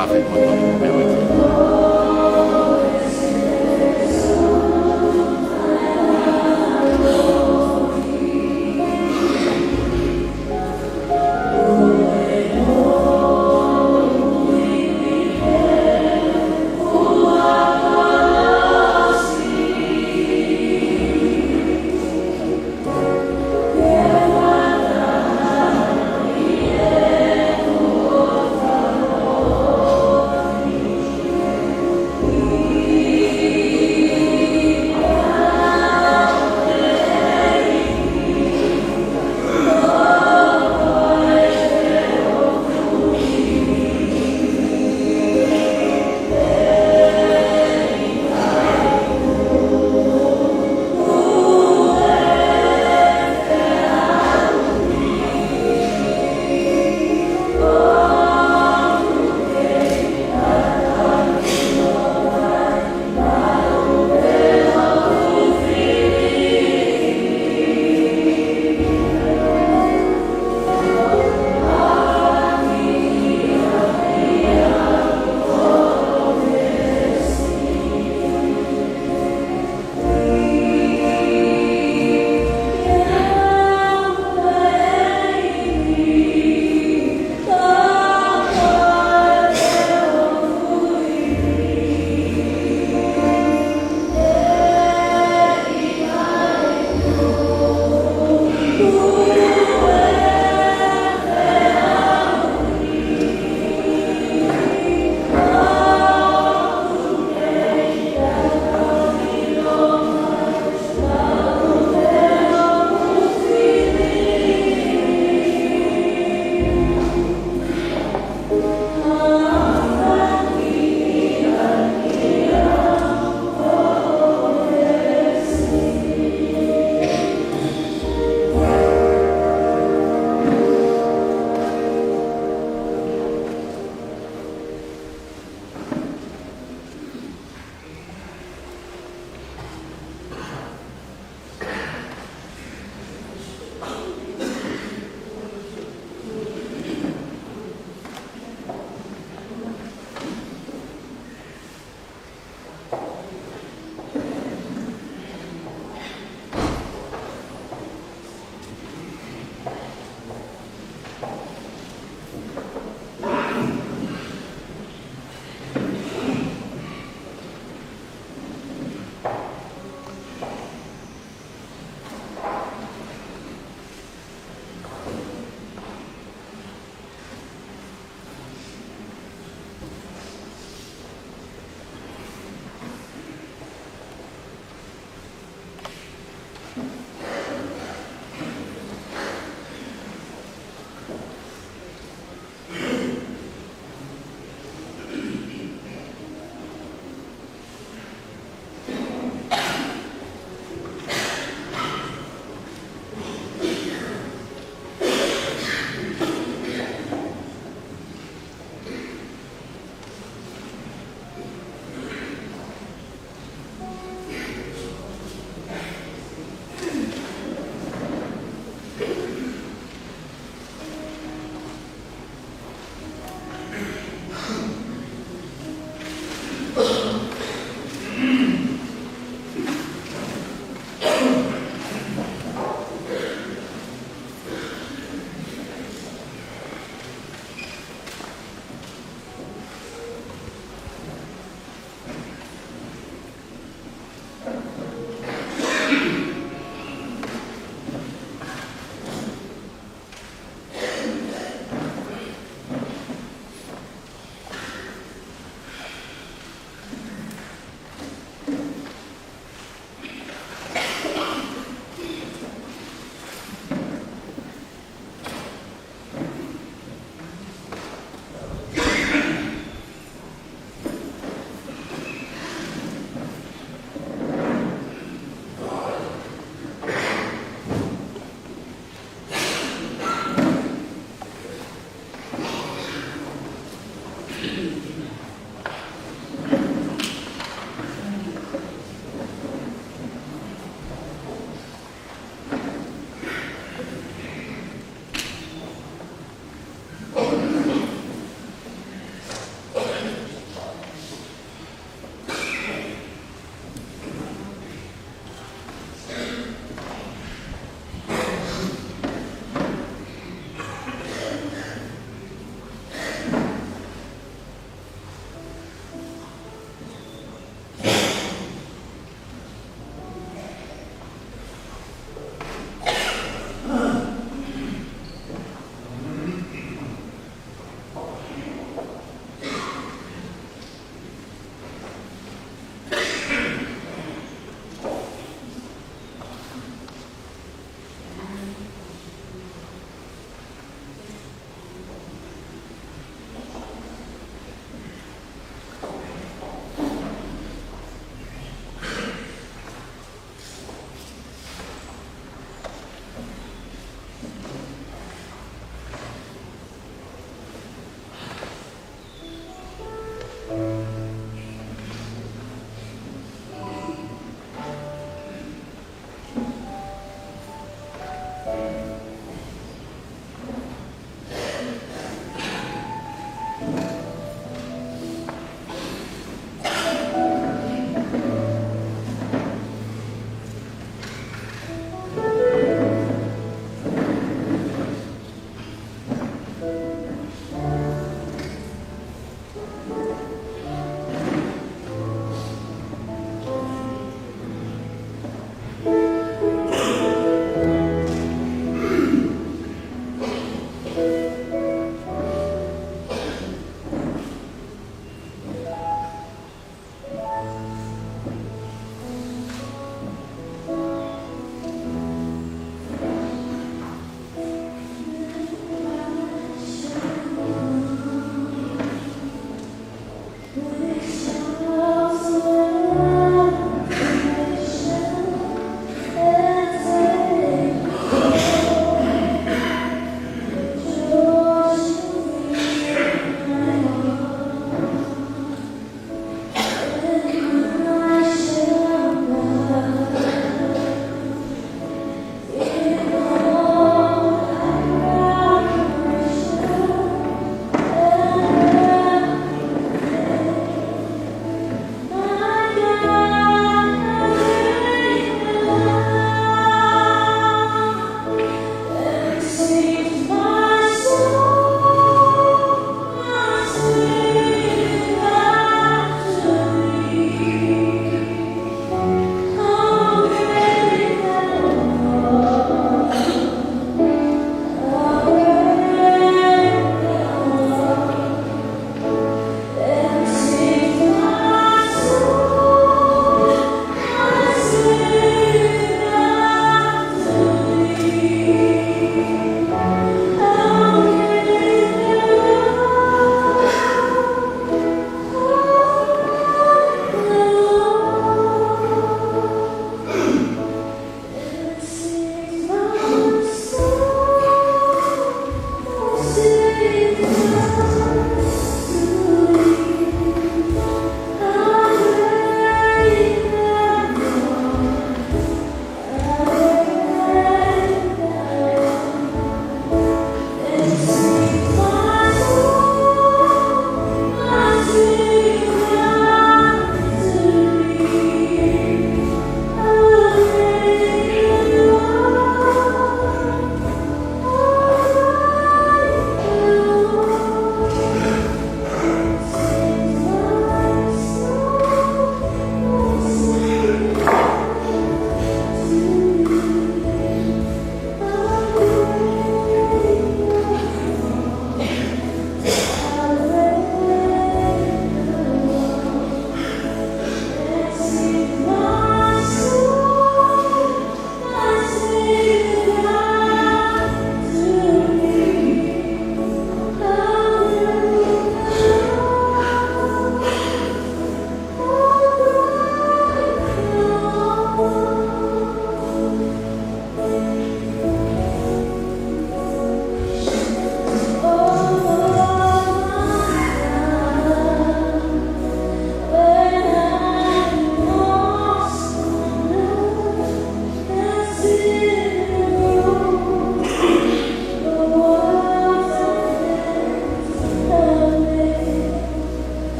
parfaitement entendu, Père Mathieu.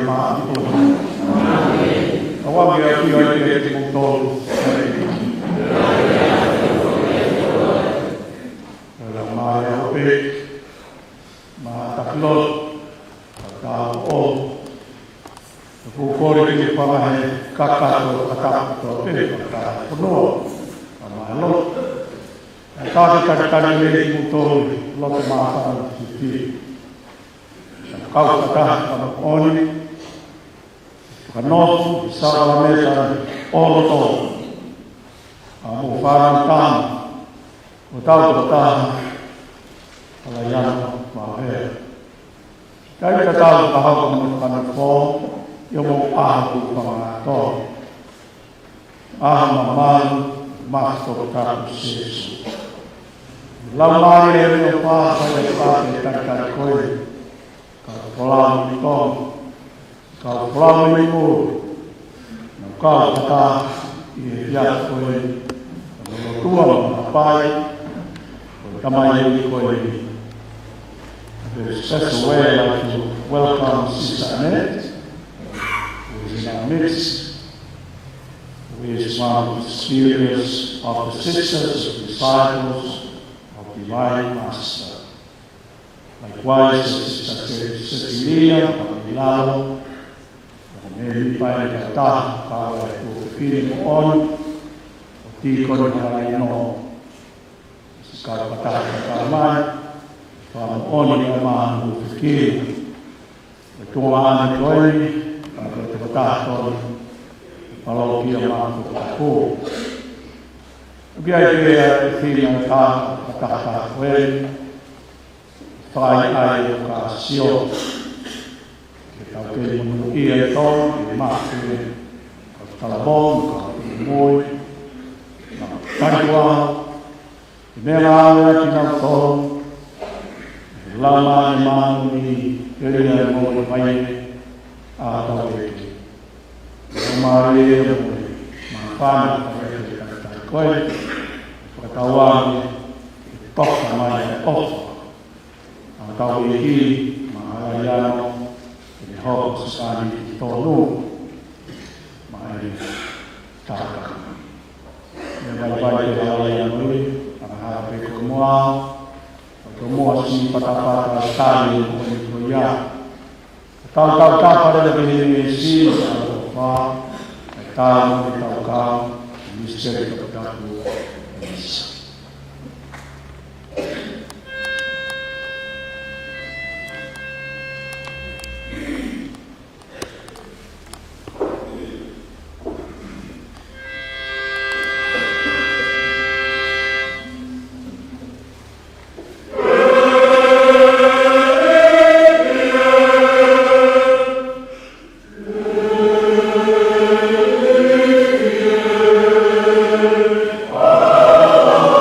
ma di tu. Awa mi aki ai te te mutolu. Ora mai ope ma taklot ka o ku kore ki pa he kakato katato te ka no ma lo ka le mutolu lo te ma ti kau kata oni kanofu sala mesa oloto amu farantam utau kata alayan mahe kai kata bahwa kanafo yomo ahu pamato ahmamal masto kapusis lamari ele pa pa tan koi Kalau itu, kalau itu, kalau kata ia koi, tua apa, tamai koi. The special way to welcome Sister Annette, who is in our midst, who is one of the superiors of the sisters, the disciples of Divine Master. Likewise, Sister Cecilia, Milano, maybe by the Tata, power to feeling on, Tikon Harayano, Scarpata Karman, from only a man who killed the Tuan Joy, and the Taton, Palokia Marco. The idea of feeling Tata, well. Fai ai ocasio che tal che ia ton e masse talabon moi tagua nella tina ton la mani elia moi mai a taweki mari ma fan coi patawa tocca mai off Kau ini mahayano ini hok sekali tolu mahai cakap yang baik-baik yang ini harap semua si patah sekali untuk ya tahu pada lebih si apa tahu misteri kepada Indonesia. Oh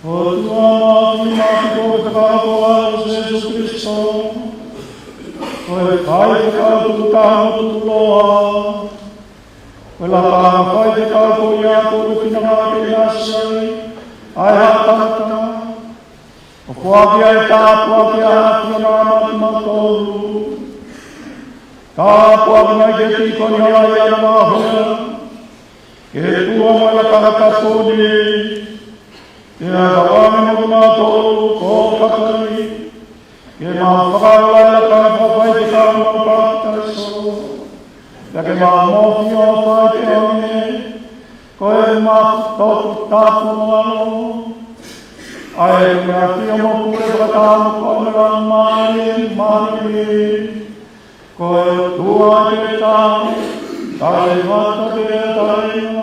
O tua mãe, o teu Jesus Cristo, o Pai do carro do Loa, o Pai do carro do Iaco, o Pinaga de Nascei, Ayatana, o Quavia Tapua, Pionama de Matoro, Tapua Nageti, Coniola Yamaha, que tua mãe Caracapone, que a Gavana do Matoro, Cocacai, que Mafala, a Caracapai de Caracapataço, que Mamofio, Fatione, Coema, Toto, Tapo, Malo, Ai, minha filha, uma pura batata, Coema, Mari, Coe, tua dieta, Dai, Vata, Dai,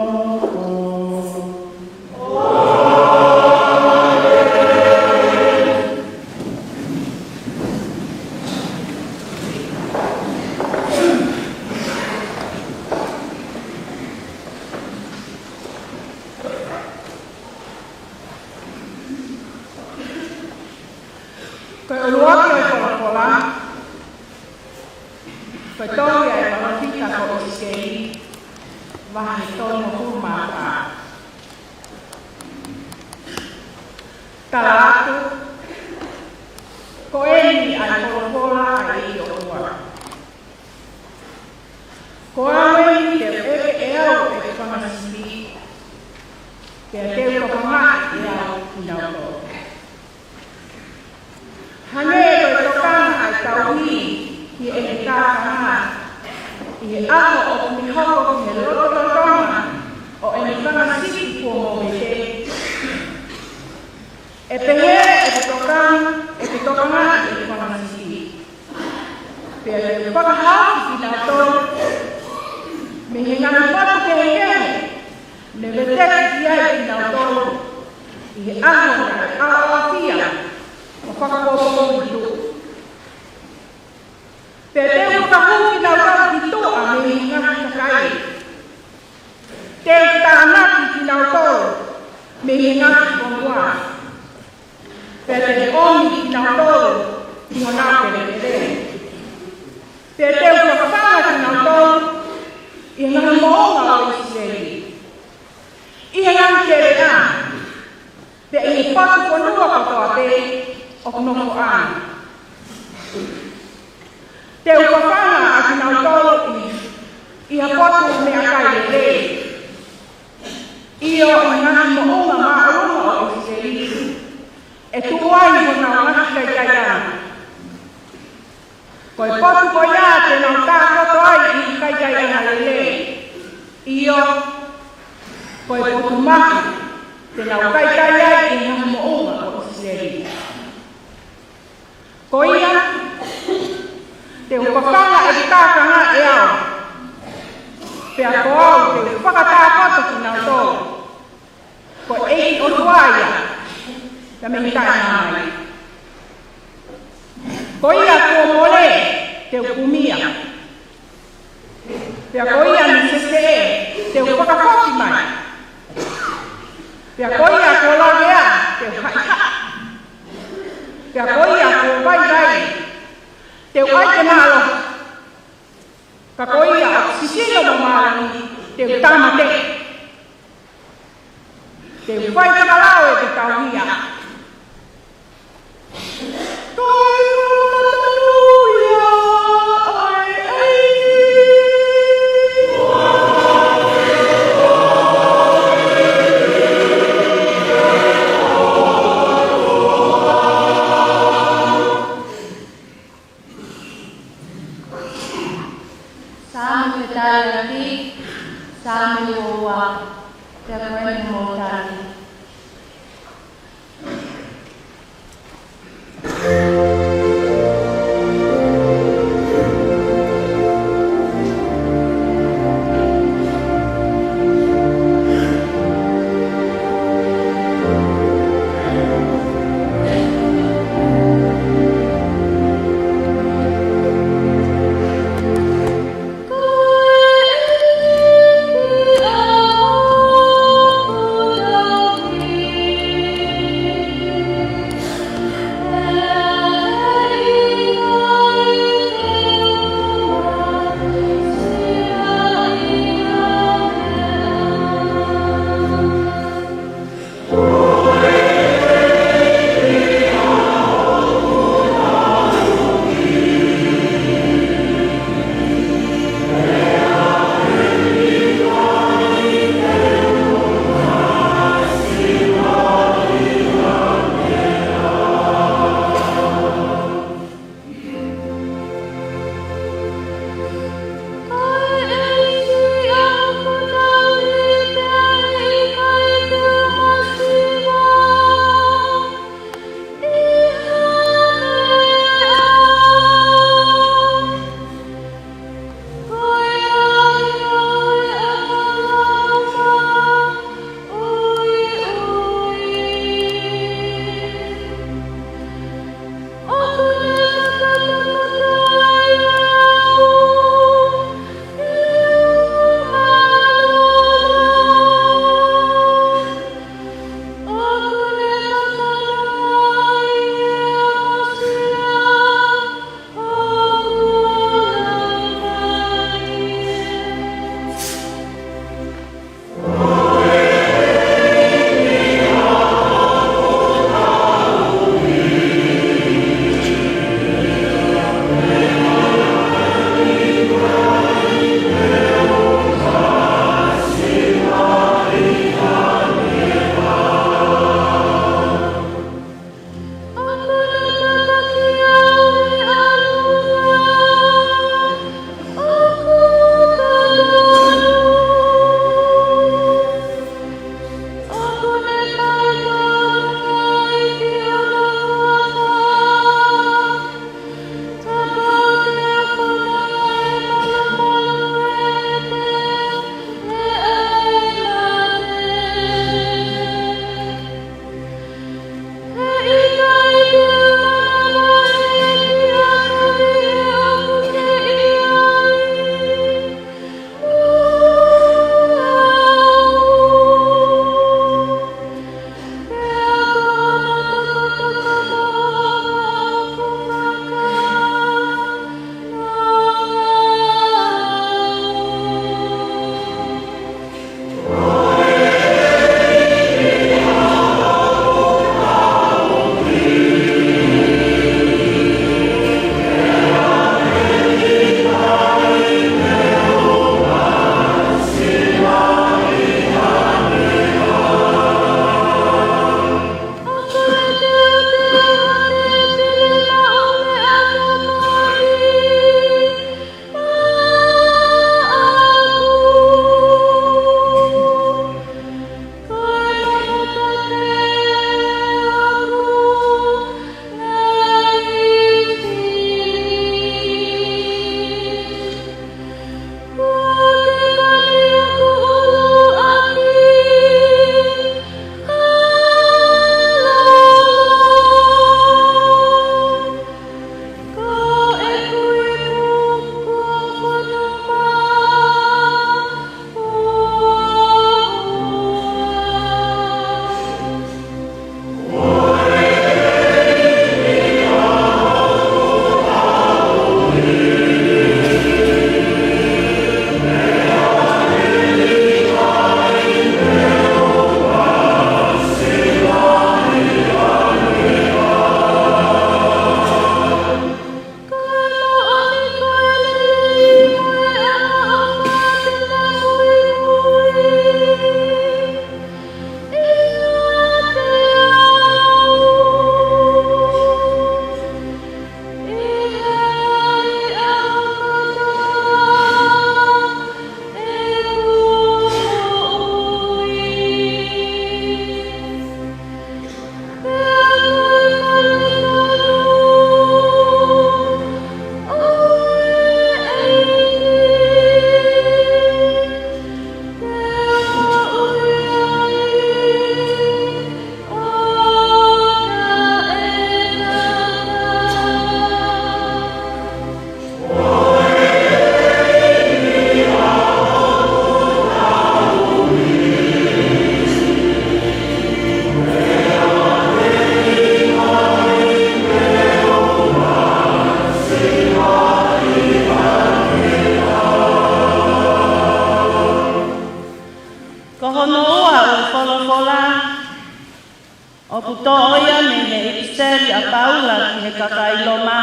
o putoia me he isteri a paula ki he kakailoma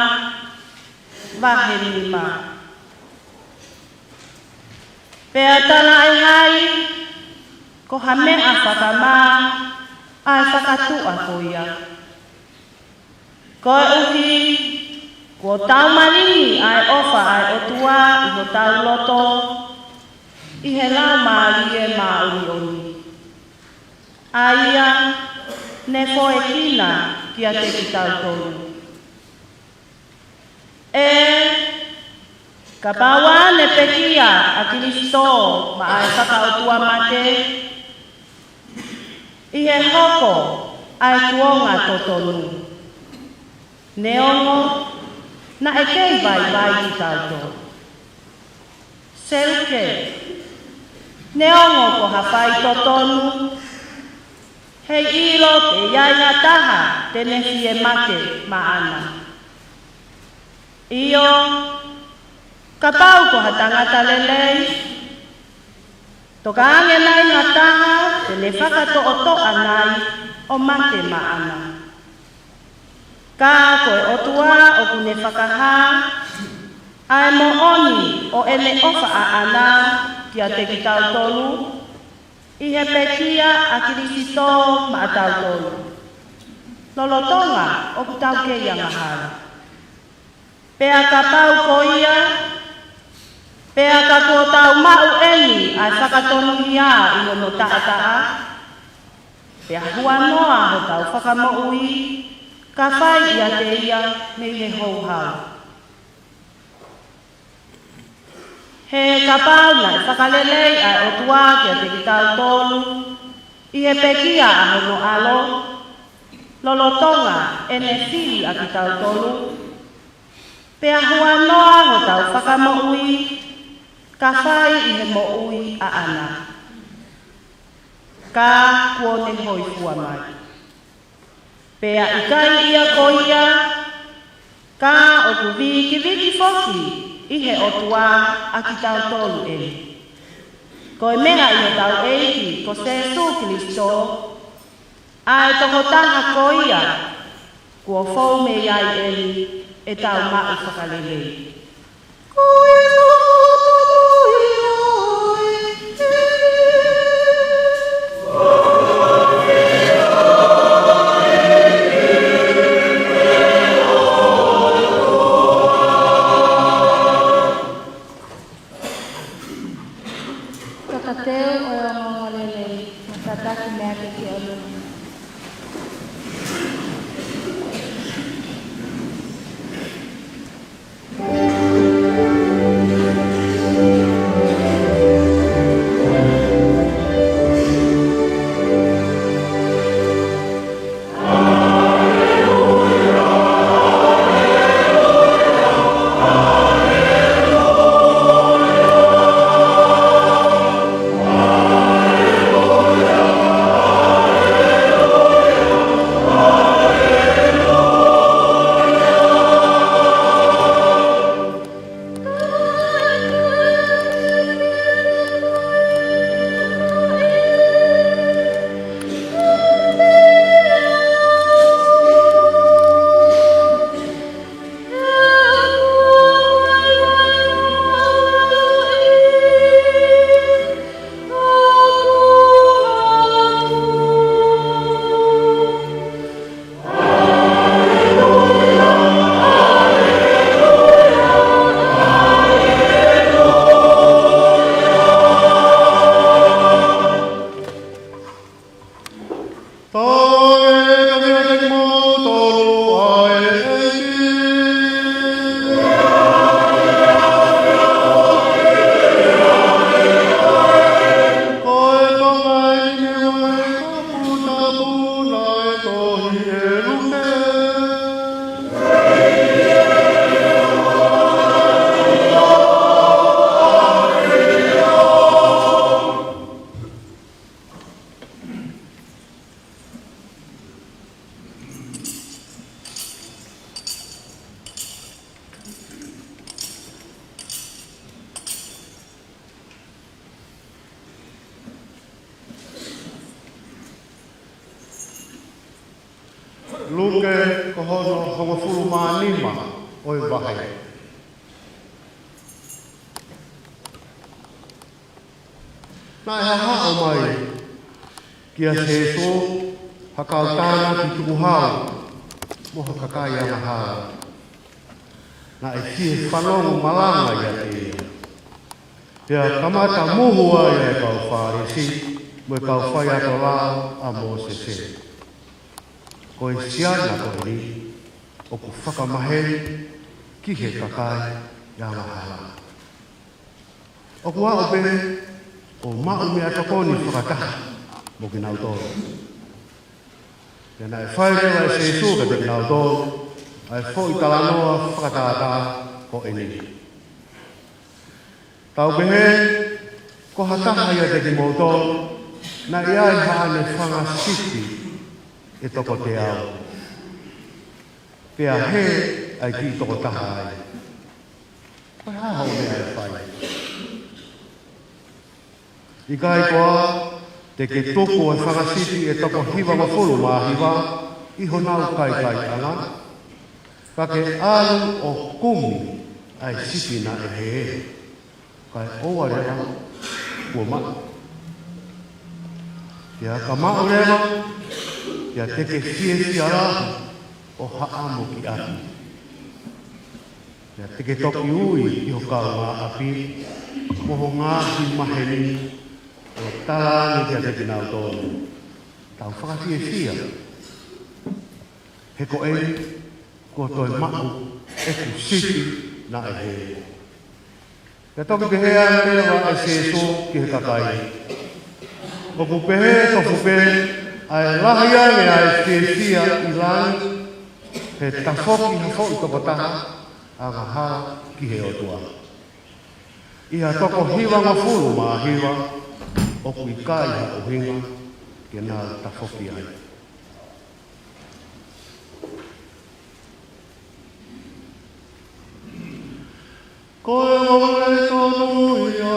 vahe lima. Pea tala ai hai, ko hame a whakama ai whakatu a koia. Ko e uhi, ko tau marini ai ofa ai otua i ho tau loto, i he lau maalie mauri oni. Aia, ne foe kina ki a te ki tau tolu. Ka bawa ne pekia a Kiristo ma ai whakautua mate, i he hoko ai kuonga totonu. Ne ongo, na e kei vai ki tauto. Seuke, ne ongo ko hawhai totonu, hei ilo te iaia taha te nefie make maana. Iyo, ka pau ko hatangata lelei, toka ange nai ngataha te ne whakato o toa nai o mate maana. Ka koe otua o kune whakaha, ai mo oni o ele ofa a ana ki a te ki tau tolu, i he pekia a Kirisito ma a tau tolu. Lolotonga o ku tau keia ngahara. Pea ka pau koia, pea ka ko tau mau eni ai whakatonu ia i mono taa, pea hua noa ho tau whakamoui, ka whai ia te ia me he houhau. He ka pau na whakalelei ai o tua ki a te ki tau tolu, i he pekia a hono alo, lolotonga e ne fili a ki tau tolu, pea hua noa ho tau whakamoui, ka whai i he moui a ana. Ka kuone hoi fua mai. Pea i kai ia koia, ka o tu viki foki, i he otua a ki tau tolu e. Ko e mea i he tau eiki, ko Jesu Kristo, ai toko taha koia, kua fau me iai eli, e tau mau whakalelei. luke ko hono hongo fulu manima oi wahe. Na e hao mai kia seso hakautana ki tukuhau mo hakakai ana hao. Na e kie whanongo malanga ia te ia. Pea kamata muhua ia e kau whāresi mo e kau whai ato lao a Mosese. Ko e siana ko e ni o ku whakamaheri ki he kakai ia mahala. O ku ao pene o mau mea takoni whakataha mo ki nau tōru. Tēnā e whai rewa e se suka te ki nau tōru, ai fōi talanoa whakatata ko e ni. Tau behe, ko hataha ia te ki mōtōru, na ia i hāne whanga siti e toko te ao. Pea he ai ki toko taha ai. Pai hao mea e whai. I kai koa, te ke toko e whakasiti e toko hiwa mawhulu mahiwa, iho nau kai anga, ka ke alu o kumi ai siti na e he, kai oa rea kua maa. Ia ka maa rea, ia te ke fiesi arahu o haamu ki api. Ia te ke toki ui iho ka ngā api, moho ngāhi maheni, o talangi kia te kinau tōnu. Tau whakafie fia. He ko e, ko toi maku, e ku siti na e he. Ia toki pehea rewa e se so ki he kakai. O ku pehe tofu pehe, ai lahia me ai fia i langi, he tafoki hafo i toko taha, a ngaha ki he otua. Iha toko hiwa ngafuru ma hiwa, o kui kai ha o hinga ke nā tafoki ai. Koe ole tonu ia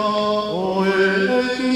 o e ki.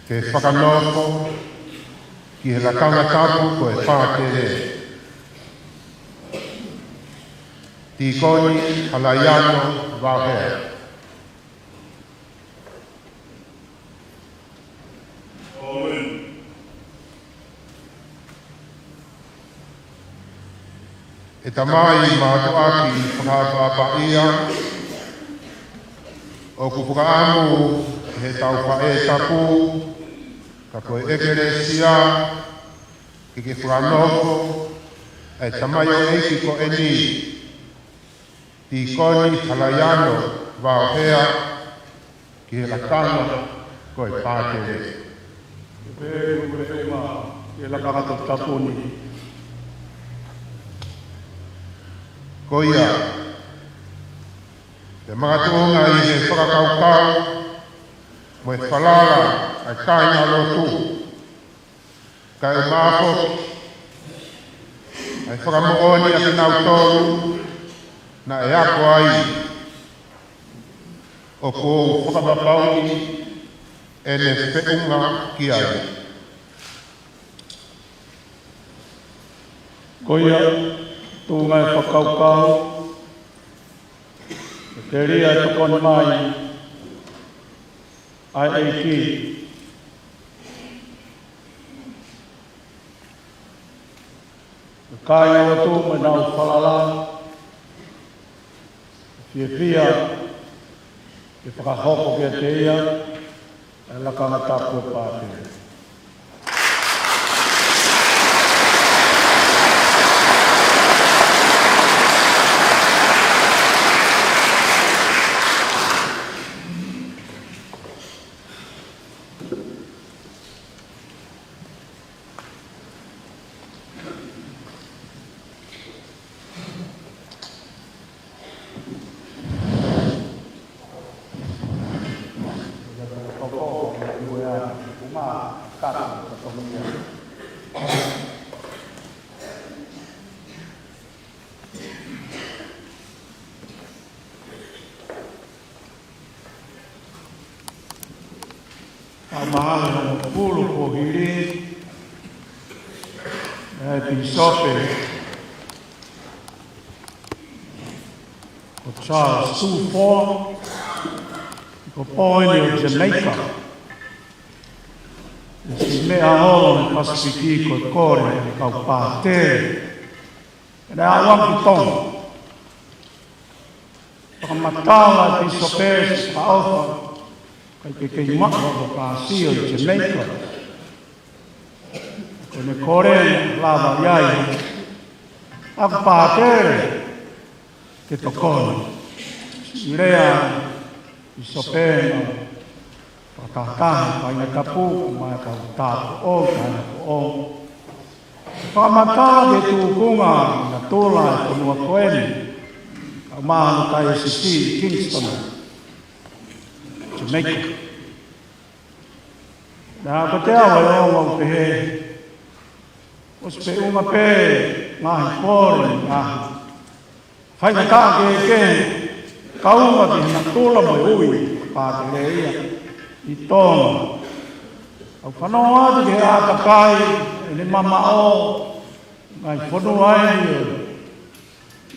Ke whakanoko ki he lakanga tapu ko e whātere. Tīkoni halayano wāhea. E tamai mātu aki whakāwhapa ia o ku whakaamu he tau whae tapu ka koe ekeresia ki ke whanoko e tamai o eiki ko eni tīkoni halayano wāhea ki he lakanga koe pātere. Ke lakanga to tapuni. Koia, te magatunga i he whakakaukau, mo e whalala ai kāinga lotu, kai māpoki, ai whakamooni a tinau tōru na e ako ai o ko whakapapauni e ne whiunga ki ai. Koia tūngai whakaukau, te ria e tokoni mai, ai eiki. Kai o tū me nau whalala, whia e whakahoko kia te ia, e lakanga tāpua pātere. Mahalo no pulu ko hiri e pisope o Charles Stuford ko poini o Jamaica e si mea holo me Pasifiki ko kore kau pātere e ne awang kitong whakamatala e pisope si paofa Kei maka o Pasio i Jamaica. Ko ne kore lava iai. Aku pātere ke tokoni. I rea i sopena pakatahi paina kapu mai ka tāpu o kaina o. Whakamata ke tūkunga na tōla e konua koeni. Ka mahanu tai SC Kingston. Jamaica. Nā ko te awa e o ngau pehe. O se pe unga pe ngahi kore ngahi. Whaina tā ke kaunga ki hina tōla mai ui pātere ia i tōna. Au whanau atu ke āta kai e ne mama o ngai whonu ai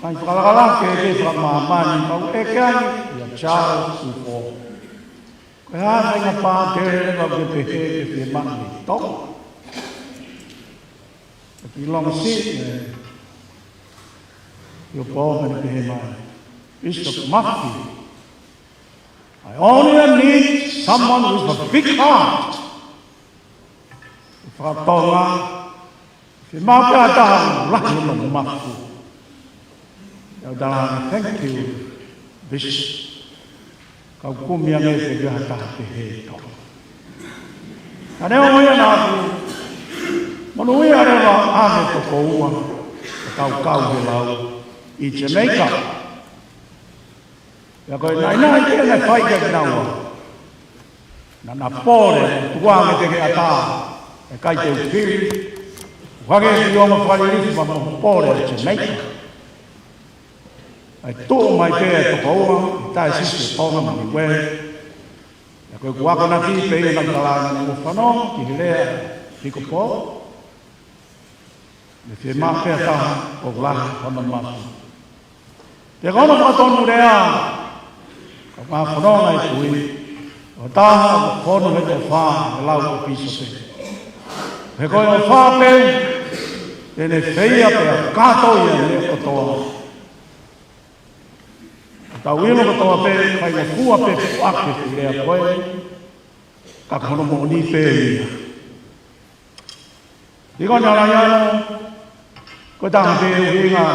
ngai whakalaka ke whakamāmani kau e kai ia Charles Stuford. Koe hāna inga pātere wa ke pehe ke whie mani tō. Ki longa si, yo pōhani pehe mai. Bishop Murphy. I only need someone with a big heart. Whakatonga, whie mau pēa taha rahi no mafu. Yau dāna, thank you, Bishop. Kau kumia me te gata te he to. Ane o ia nāku, manu ia rewa ane toko ua, kau he lau, i Jamaica. Ia koe nai te ane whaika ki naua. Na pōre, tuange te ke ata, e kai te upiri, whage ki o ma wharirisi ma pōre a Jamaica. Ai tō mai te e toko ua, i tae sisi e pōna mani ue. Ia koe kuako na ti pe e nangtalana ni whanau, ki hirea, hiko pō. Me whie maa pēa taha, o lahi hana mafu. Te kono whakatonu rea, ka ngā whanau ngai pui, o taha o whono he te whā, e lau o piso pe. He koe o whā pe, tēne whia pēa, kātou ia ne kotoa. Tau ilo ko toa pe, kai na kua pe whake ki rea koe, ka kono mo ni pe ia. Iko nyala iano, ko taha pe uhinga,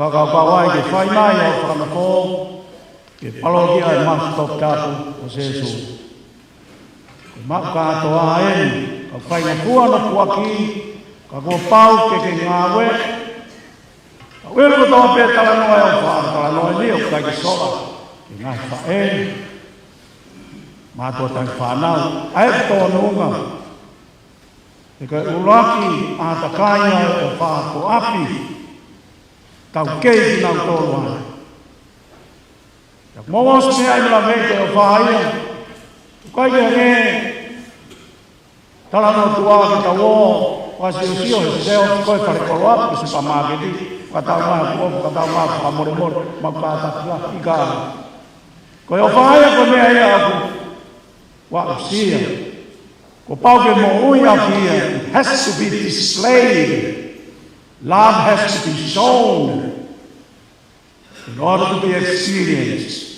whakapawai ke whainai o whakamako, ke palogia e mastop tapu o sesu. Ko mau kātoa eni, ka whaina kua na kuaki, ka kua pau ke ngāwe, Wēru ko tō pē talanoa e o whātalanoa ni o kai ki soa. Ki ngai whae. Mātua tai whanau. Ae tō nunga. e ka ulaki a takaia o wha ko api, tau kei nau tolu ana. Ka mawos mea i mla meke o wha ia, kai kia nge, tala no tua ki ta wo, wasi o sio he seo, koe pare kolo api, se pa maketi, katau maa kuofu, katau maa pa more more, makata pula, ika. Koe o wha ia ko mea ia aku, wa o sia, ko pauke mo ui api ia, it has to be displayed, love has to be shown, in order to be experienced.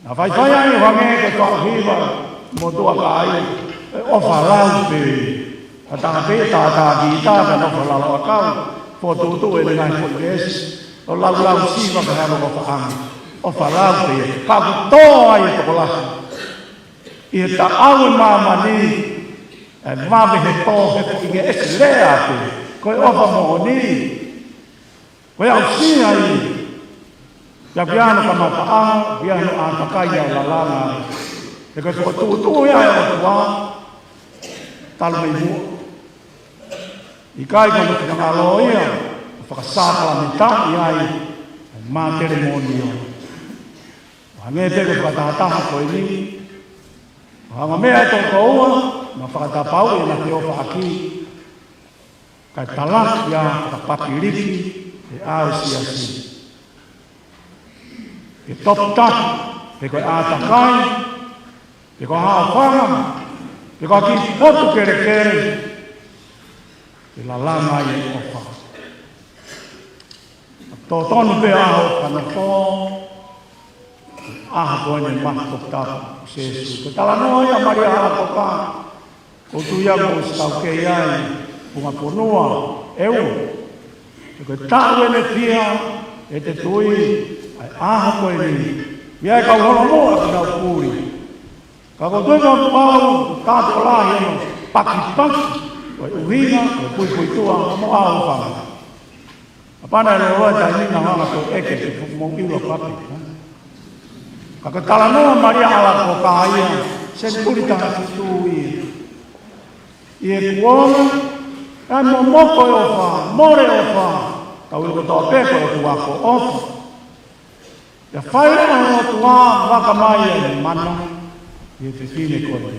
Na vai ai wange ke to hiva mo tua kai o falau pe ata pe ta di ta ka no falau ka fo tu e ngai fo yes o lau si va ka no ko fa o falau pe pa to ai to la e ta au ma ni e ma be he to he ke es lea pe ko o fa mo ni ko ya si ai ya piano kama paa, piano a kakaya la lana. E ka tu ya e tua, talo mai mua. I kai kama kina ngalo ia, whakasaka la mita i ai, mā ceremonio. Hange te ko whakataha koe ni, hanga mea e tō kaua, ma whakatapau e na te ofa aki, kai talak ia whakapapiriki e au si. E top tap, e koe ātakai, e koe hāwhanga, e koe ki potu kere, e la langa i e ofa. Tō tonu pe aho whanako, aha koe ne mahtok tap, sesu. Ko tala noa ia maria hala koka, ko tuia mo stau kei ai, punga konua, eu. E koe tāu e ne pia, e te tui, ai aha koe ni, ia e kau hono moa ki nau kūri. Ka ko tui kau pāu, tātua lahi no, paki, koe uhinga, koe pui tua, mo ahu whanga. Apana e roa tai nina hanga koe eke te mong iwa papi. Ka ko tala noa maria ala ko kāia, sen puritanga ki tui. I e kuona, e mo moko e ofa, more ofa, kau iko toa peko e kuako ofa. Ya whaia o tua waka mai e mana i te tine koe.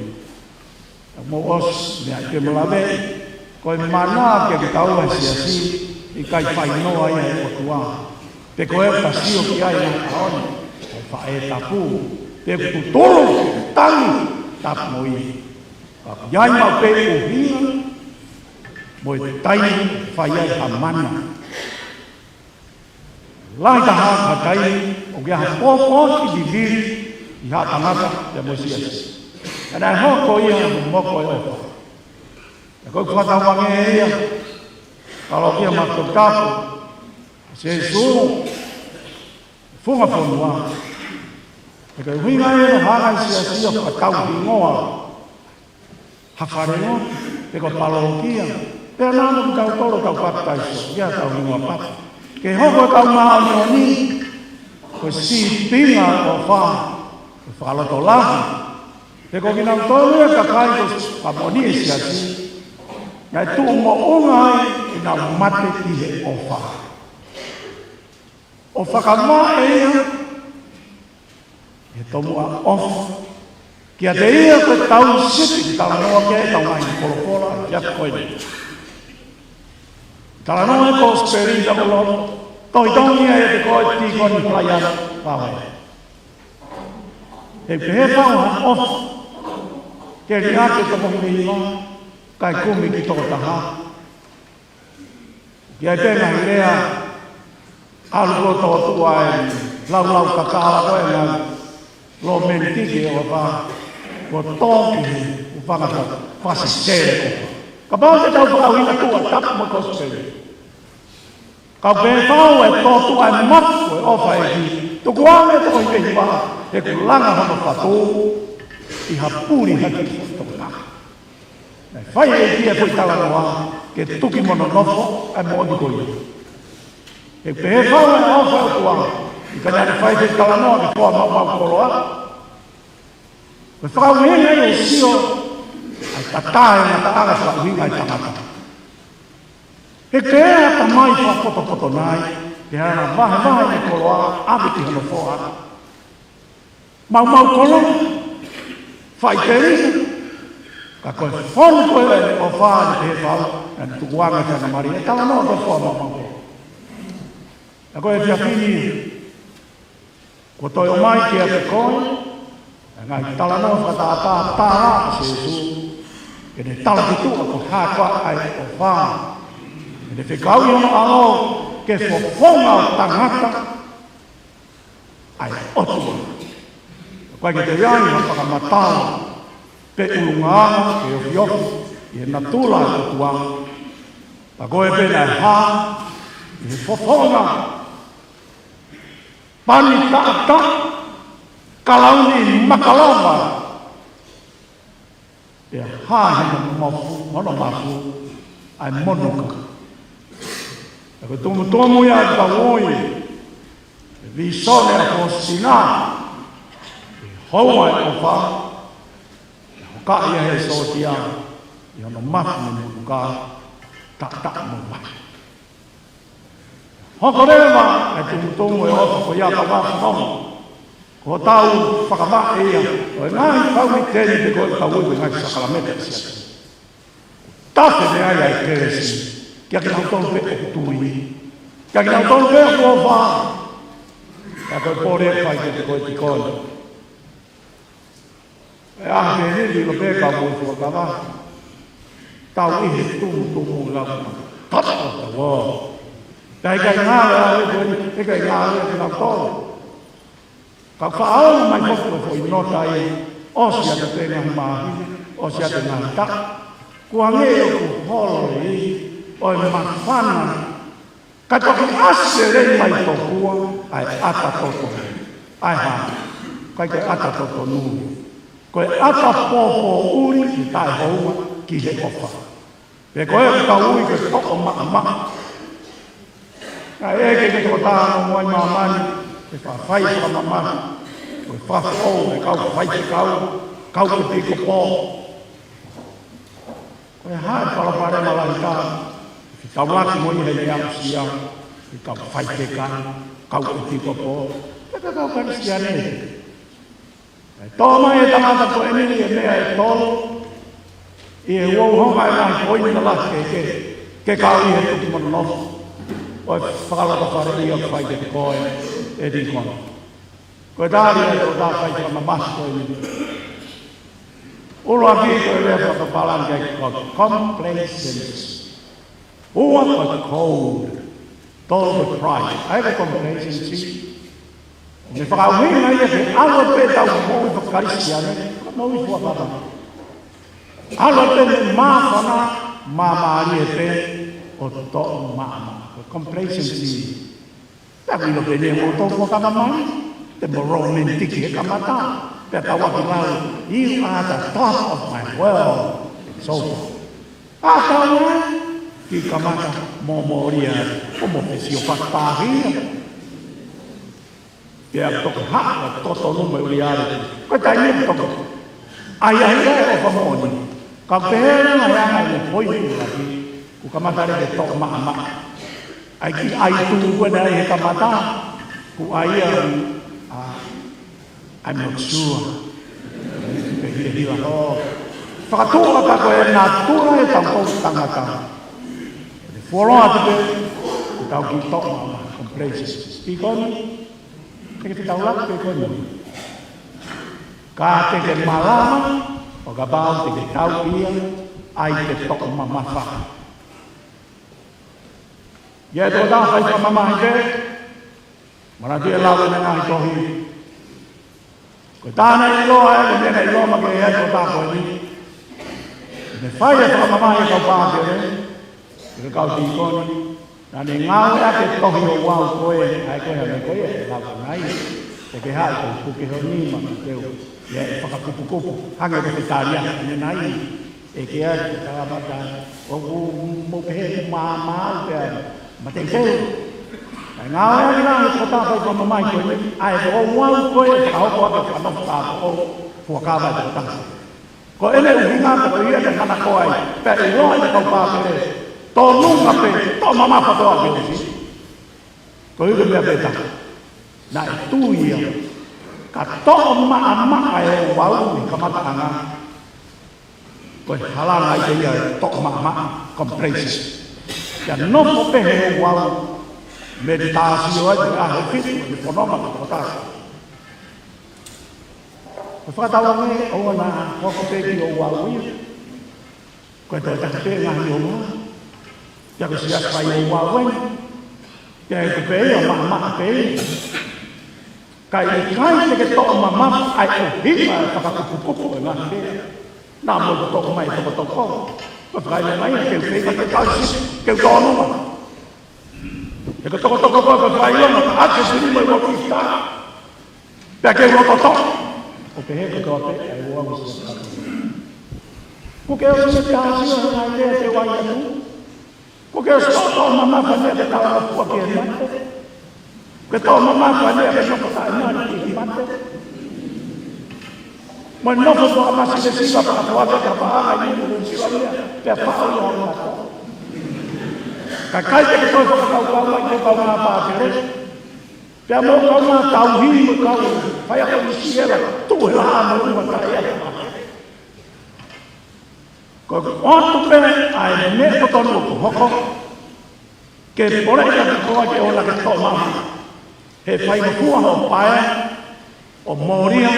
Mo os mea ke molawe, koe mana ke ki taua si i kai whai noa ia e o tua. Pe koe pasio ki ai na kaone, e whae tapu, pe kutu tolo, tangi, tap mo i. Iai mau pe o hia, mo i tai whai ai ha mana. Lai taha ka tai, o kia ha pōpō ki di viri, i ha tangata te mosiasi. E nai hoko ia mo moko e opa. E koe kua tawange e ia, kalo kia mato kapu, se su, funga fonua. E koe huinga e no hana i siasi o ka tau ki ngoa. Hawhare no, e koe palo kia, e anana ki tau toro tau pataiso, kia tau hingoa pata. Ke hoko tau maa ni, ko si pinga o wha, o whakaloto lahi. Te ko kina utoru e kakai ko pamoni e siasi, ngai tu mo ungai ina mate ki he o wha. O whakama e ia, e tomu a ofa. Kia te ia ko tau siti, tau noa kia e tau ngai kolokola, ia koe ne. Tala noa e ko speri da ulono, toi tongi e te koe tikoni playa pawai. E pehe pau ha ofa, ke ri ake to mohi iwa, kai kumi ki toko taha. Kia e pena hi rea, alu to tua e lau kakala koe na lo mentiki o pa, ko toki u whangata whasi sere koe. Ka pao te tau whakawina tua tapu mo kospere. Ka pēpau e tōtu ai mafu e ofa e ki, tuku ame tō i pehi waha, e ku langa hama whatō, i hapuri haki tōku naka. Nei whai e ki e pui tala noa, ke tuki mono nofo e mo i koia. E pēpau e ofa e tua, i ka nare whai te tala noa, ke fua mau koroa. Ke whakauhenga e sio, ai tatae na taanga sa uhinga i tangata. E kea ta mai whapoto nai, ke hana vahe ni koloa, abiti hano fōa. Mau kolo, whai te risa, ka koe whonu koe o whaani te whau, na tukuanga te ana mari, e tala noa koe whoa mau kolo. Na koe fia whini, ko toi o mai kia te koe, ngai tala noa whataata tāra a Jesu, ke ne tala ki tua ko hākua ai o whaa. Ke ne whikau i ono alo, ke whonga o tangata, ai otua. Koe ke te iai ha whakamatala, pe ulungaanga, ke ofi, i na tula o tuanga. Pa koe pena e hā, i whonga, pani taata, kalauni makalama. Ia hae mono mafu, ai monuka. Ako tumu ia ka woi, vi sone a kosina, hoa e ofa, ka ia he sotia, i ono mafu ni ka ta mo mai. Hoko rewa, e tumu e ofa ko ia ka wafu nomo. Ko tau whakama ia, o e ngai tau ni tēni te koe tau ui ngai sakalamete sia. Tāwhe me ai ai kēresi, kia ki nau tonu pe o tui, kia ki nau tonu pe o kua wha, kia koe pōre e whai te koe ti koe. E ahe me niri lo pe ka mō tua kawa, tau ihe tumu lau, tata o ta wā. Kai ngāre a e kai ngāre a nau tonu. Ka whaau mai moko i nota e osia te tenga hi mahi, osia te ngā ta. Kua ngē o ku holo e o e mawhana. Ka toki ase rei mai to kua, ai ata toto. Ai ha, kai ke ata toto nui. Koe ata popo uri ki tai houa ki he ofa. Pe koe ka ui ke toko maa. Ka eke ke toko tāno mwai mamani, ke whawhai ka mamani. Koe whawhau e kau whai te kau te piko pō. Koe hae palapare malai tāna, ki tau laki mo i hei au sia, ki kau whai te kau te piko pō. Peka kau kari sia ne. Tō mai e tangata ko e nini e mea e tolo, i e uau honga e nai koi ni la ke kau i he tuki mono nofu. Oe whakalata whare i o whai te koe e di kono. Koe tāri e o tā whai te mamasi koe ni. Ulo aki koe rea whakapalan kei koe complacency. Ua koe cold, tolo koe pride. Aika complacency. Me whakauhinga ia ke alo pe tau mōi whakarisia ne, ka mōi whakapa. Alo pe me māwhana, māmaari e pe, o tō māma. Complacency. Tapi lo pe ne mō tō whakapa mai. Te moromintiki e kamata, pe tawaki lau, you are the top of my world, and so forth. Atawa, ki kamata momoria, como pesio whakpāhia. Pe a toko haa, toto nume uliare, koe tai ni toko. Ai o whamoni, ka pēra na yanga i hoi ui, ku kamata re te toko maa. Ai ki ai tū wena e kamata, ku ai I'm not sure. Whakatūra ka koe nā tūra e tau kou tangata. E whoronga te pe, e tau ki tō mama, complacency. I koni, te ke tau lak pe koni. Ka te ke malama, o ka bau te ke tau ia, ai te tō mama wha. Ia tō tā whai ka mama i te, mana te e lawe na ngāi tohi. Koe tāna i loa e, koe tēnei loa ma ke e ko tā koe ni. Me whai e whakamamai e kau pātere, e kau ti koni, nā ne ngāu e ake tohi o wau koe, ai koe hame koe e lau nai, e ke hae koe kuke ho nima ki teo, e whakakupukupu, hange koe te tāria, ne nai, e ke ai te tāmata, o mo pehe māmau te ai, ma te teo, ai ngā ea ki nāi ko tāpai ko mamai koe, ai ko wau koe, ka hoko ake whanofu tāko o, fuakāwai te tāko. Ko ene uhinga ko ia te kana ko ai. Pe i loa i kau pāpere. Tō nunga pe, tō mama patoa ke usi. Ko iu mea peta. Nā e tū ia. Ka tō maa e wau i kamata anga. Ko e halanga i te ia tō maa comprehensive. Ia nopo pehe e wau. Meditāsio ai te ahe whitu i whanoma ka kotaka. Ko whakatawa me o na hoko peki o wau ia. Ko e te takate ngahi o wau. Ia ko si aspai o wau ia. Ia e te pei o maa pei. Kai e kai te ke toa mama ai o hima e whakakupukupu e ngahi pei. Nā mo te toko mai toko toko. Ko whakaile mai e keu pei ka te tausi, keu tōnuma. E ka toko koe ka whaiona, ka ate siri mai waki ta. Pea keu roto to. O pe heko ka te ai ua wisi a kaka. Ko keu se te hasio he ngai lea te wai anu. Ko keu se tō mama whanea te tawa pua ki e mate. Ko tō mama whanea te noko ta e nani ki mate. Mo noko tō amasi te siwa pa katoa ka paanga i nini siwa lea. Pea whao i hau mata. Ka kai te koe whakakau mai te kau ngā pātere. Pea mō kau ngā tauhi mo kau whai ako i siera tūhe la mo ua kai ea. Ko otu pe ai me kotonu ko hoko. Ke pore ia ki koa ke ola ke tō mama. He whai mo kua ho pae o mōria.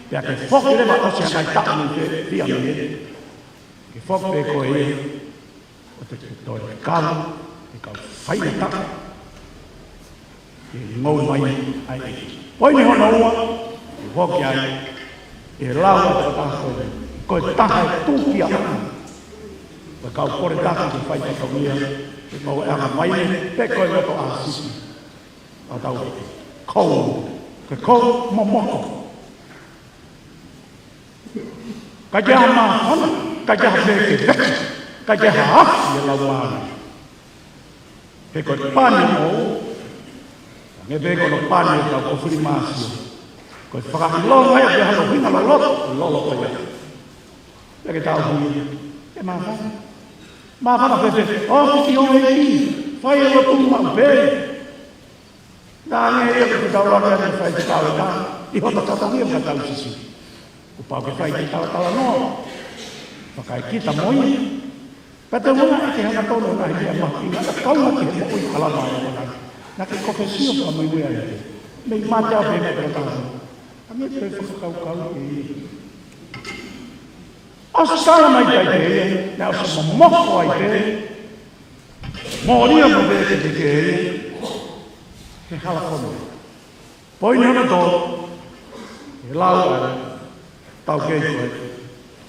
Pea ke whoki rewa o se kai tānu te pia me. Ke whoki pe koe e. O te toi kau. E kau whaia taka. E ngau mai ai. Poi ni hono ua. E hoki ai. E lau e te tako. Ko e taka e tūki a ana. Ko kau kore taka ki whai taka mia. E kau e anga mai ne. Pe koe roto a sisi. A tau kou. Ke kou momoko. Ka jaha maa hana. Ka jaha peke veki. Ka jaha afi e lau maana. He koe pane o, nge veko no pane o kau kofuri maasio. Koe whakahilonga e te hano hina la loto, lolo koe. Eke tau hui, e maafana. Maafana pepe, o ki o e ki, whai e lotu ma pere. Nā nge e ke tau raka e whai te tau e tā, i hota tatani e tau sisi. Upau ke whai te tau tala noa. Whakai kita moi. Pate muna e te hana tono na hea mahi, nga kaunga ki he mo ui halama e wana. Nga ke kofesio ka mai wea e te. Mei mate au pēne pēne tāna. A me te whakakau e i. Asa tāna mai tai te e, nga asa mamoko ai te. Mōria mo vete te ke e. He hala kono. Poi ni hana tō. E lau ai. Tau kei koe.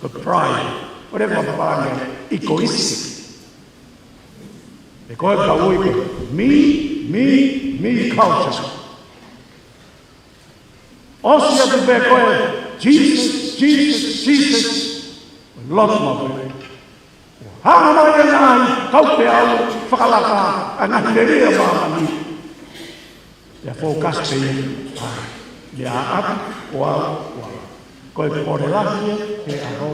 Ko pride. Whatever the parang egoistic. E koe ka ui koe, me culture. Osia te pe koe, Jesus. Loto ma koe. Hanga mai e nai, kaupe au, whakalaka, a ngahi leria mamani. Ia fōkas pe i, ia ati, wau. Koe kore lahi e aho.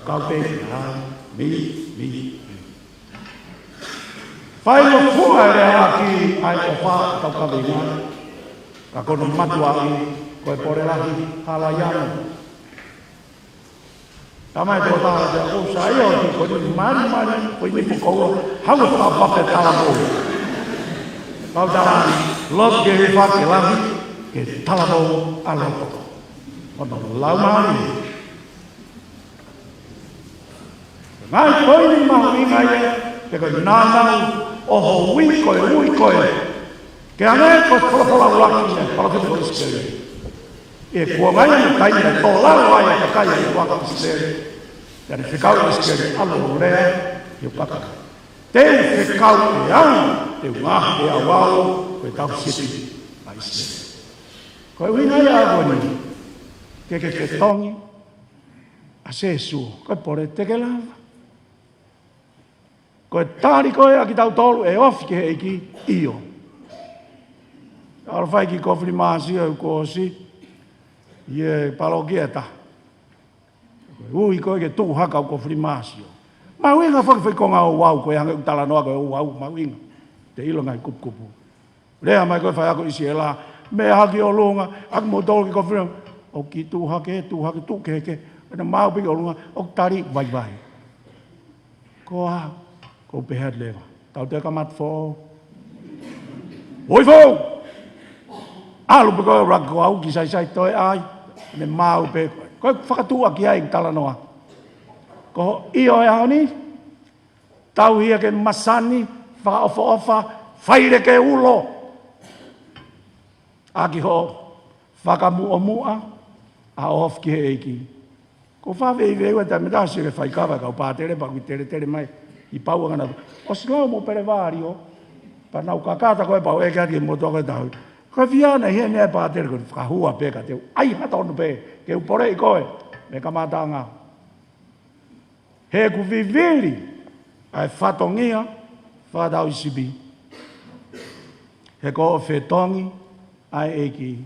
Kau te, mi. Whai o fua e rea ki ai o wha kau kawinga. Ka kono matua i, koe pore lahi, hala iano. Tamai tō tāra te o sa i o ki, koe ni mani, koe ni pukoua, hau e whapape tala mō. Kau tāra, lot ke he whake lahi, ke tala mō aloko. Kono lau mani. Ngai koe ni mahu i ngai e, te koe nānau, oho ui koe. Ke angai koe whalapalau laki ne, whalakita koe skere. E kua ngai ane kai ne, tō lau ai a kai e waka skere. Te ane whikau e skere, alo rea, i o paka. Te whikau e au, te ngahi e awau, koe tau siti, a skere. Koe ui ngai a agoni, ke tongi, a se su, koe pore te ke lava. Koe tāri koe a ki tau tolu e ofi ke heiki io. Aora whai ki kofri maasi au kōsi. Ie palo kieta. ui koe ke tu haka ko frimasio. Mawinga whakawhi konga o wau koe hanga utala noa koe o wau mawinga. Te ilo ngai kupu. Rea mai koe whai ako isi e la. Me haki o lunga, aku mo tolo ki ko frimasio. O ki tu hake, tu keke. Ena mau piki o lunga, o tari vai. Koa, ko pehat lewa. Tau te kamat fo. Oi fo! Alu pe koe rako au ki sai toi ai. Ne mau pe koe whakatua ki ai tala noa. Ko io e aoni, tau hia ke masani, whakaofa, whaire ke ulo. Aki ho, whakamua, a of ki he eiki. Ko whawei veua ta me tasi ke whaikawa kau pātere, paku tere mai, i paua ngana. O silau mo pere wāri o, pa nau kakata koe pau eke ati mo toke tau. Koe whiana hia nea pātere koe whakahua peka teu. Ai hata onu pe, ke upore i koe, me kamatanga. He ku viviri, ai whatongia, whadau isibi. He ko o whetongi, ai eiki.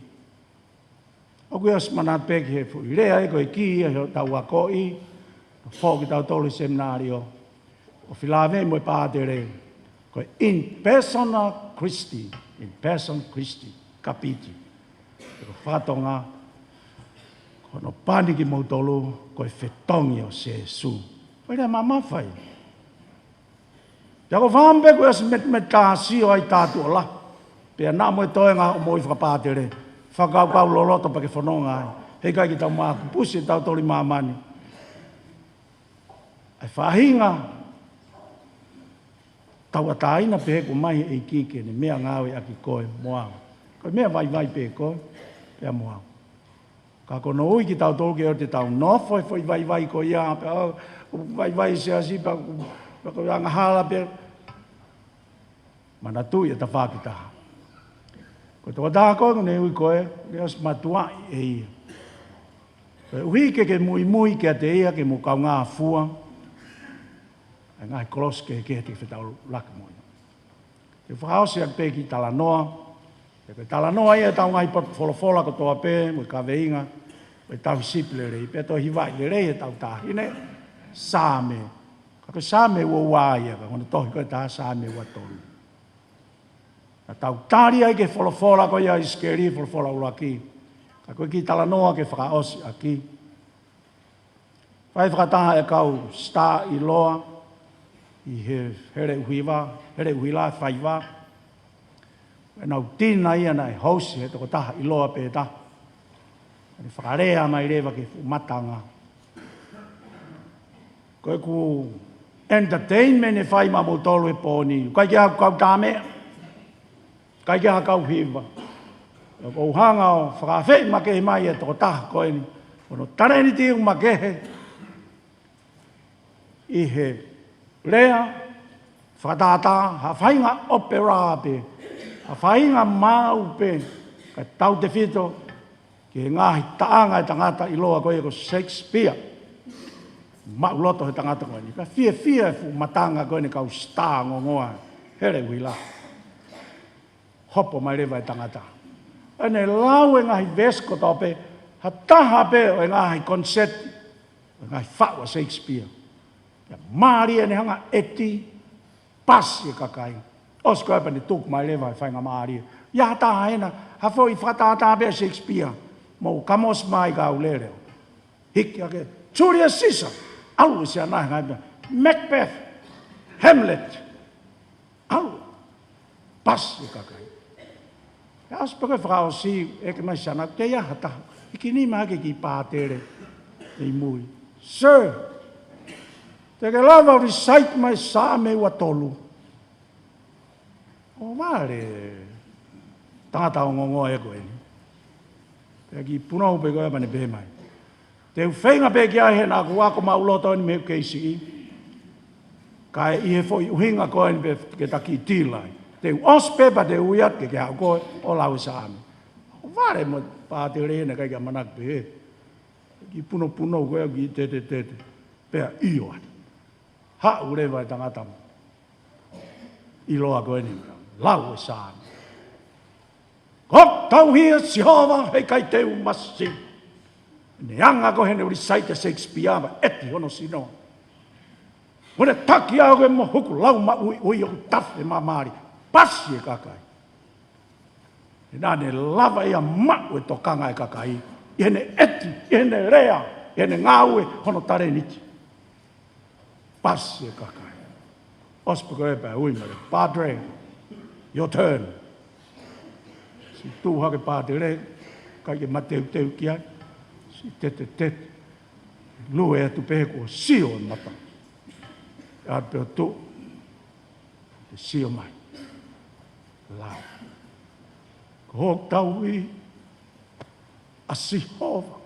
O kui as manat peki he fui. Rea e koe ki, he tau a koi, whoki tau tolu seminario. O whilawe mo e pātere, koe in persona Christi, kapiti. Ko whatonga, kono paniki mo tolu, koe whetongi o Jesu. Pai mamawhai. Te ako whampe koe as met kāsi o ai tātu o la. Pea nā moe toenga o moi whakapātere. Whakau loloto pa ke whanonga ai. Hei kai ki tau māku pusi tau tori māmani. Ai whahinga. Tau ataina pe heku mai e kike ne mea ngāwe aki koe moanga. Koe mea vai pe koe. Pea moanga. Ka kono ui ki tau tolu ke o te tau nofo e foi vai koe ia. Vai se asi pa ko anga hala pe. Mana tu ia ta whakita. Ko te wata koe ne ui koe, ne os matua e ia. Ui ke mui ke te ia ke mo kau ngā fua. E ngai kolos ke te whetau laka moi. Te whakaosi ak pe ki talanoa. Te talanoa ia tau ngai pot wholofola ko toa pe, mo ka veinga. Mo tau hisiple rei, pe to hiwai le rei e tau tahine. Sāme. Kako sāme ua wāia, ka kona tohi koe tā sāme ua tolu. Ka tau tāri ai ke wholofola koe ia iskeri, wholofola ula ki. Ka koe ki talanoa ke whakaosi aki. Whai whakataha e kau star i loa, i here uhiwa, whaiwa. E nau tīna ia na e hausi, he toko taha i loa pēta. E whakarea mai rewa ke matanga. Koe ku entertainment e whai ma mo tolu e pōni. Kai ki hau kau tāmea. Kai ki hau kau hiwa. Ko uhanga o whakawhei makehe mai e toko taha koe ni. Kono tareni tiu makehe. I he rea, whakatata, ha whainga opera pe. Ha whainga mau pe. Ka tau te whito. Ki he ngahi taanga e tangata i loa koe ko Shakespeare. Mauloto he tangata koe ni. Ka fia fu matanga koe ni kau star ngongoa. Here wila. Hopo mai rewa e tangata. Ene lau e ngahi vesko tope. Ha taha pe o e ngahi concert. O ngahi whaua Shakespeare. Ya maari ene hanga eti. Pasi e kakai. Os koe pa ni tuk mai rewa e whainga maari. Ya taha ena. Ha fo i whakatata pe Shakespeare. Mo kamos mai ka ulereo. Hiki ake. Julius Caesar. Alu siya nahi ngai. Macbeth. Hamlet. Alu. Pas i kakai. Ja as pake vrou si, ek mai siya na. Te ya hata. Iki ni maake ki pātere. Ei mui. Sir. Te ke lava recite mai sāme ua tolu. O vare. Tangata o ngongo e koe ni. Te ki punau pe koe pane pe mai. Te whainga pe ki ahe nā ku wako mauloto ni me keisi i. Kai i he foi uhinga koe ni pe ke taki tīlai. Te ospe pa te uiat ke hau koe o lau sāme. O vare mo pāte reina kai ka manak pe he. Ki puno koe ki te. Pea ioat. Ha urewa e tangatamu. I loa koe ni lau sāme. Ko tau hia si hova hei kai te umasi. Ne anga ko hene uri saita Shakespeare ma eti hono sino. Hone taki au ke mo huku lau ma ui o tafe ma maari. Pasi e kakai. E nane lava ia mau e tokanga e kakai. I hene eti, i hene rea, i hene ngāue hono tare niti. Pasi e kakai. Ospeko e pā ui mare. Padre, your turn. Si tū hake pātere, kai ke mateu teu ki ai. Si tete. Lue atu pehe kua sio e mata. E atu peo tū. Te sio mai. Lau. Ko hok tau i. A Sihova.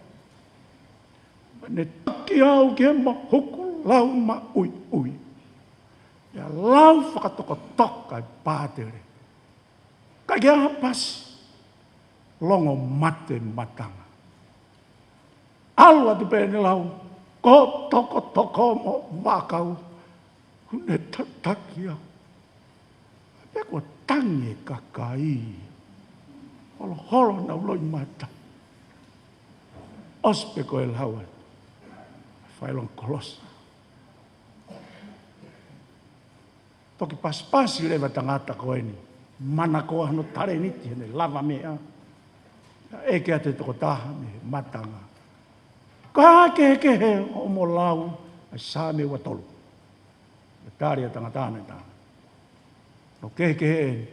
Ne taki au ke ma huku lau ma ui. Ia lau whakatoko toka i pātere. Kai ke aha pasi. Longo mate matanga. Alua tu pēne lau. Ko toko mo wakau. Hune tataki au. Peko tangi kakai. Holo na uloi mata. Ospeko e laua. Whailong kolosa. Toki paspasi lewa tangata koe ni. Mana koa hano tare niti hene lava mea. Eke ate toko taha me matanga. Ka ke he o mo lau ai sa me wa tolu. E tari a tangatane tana. No ke he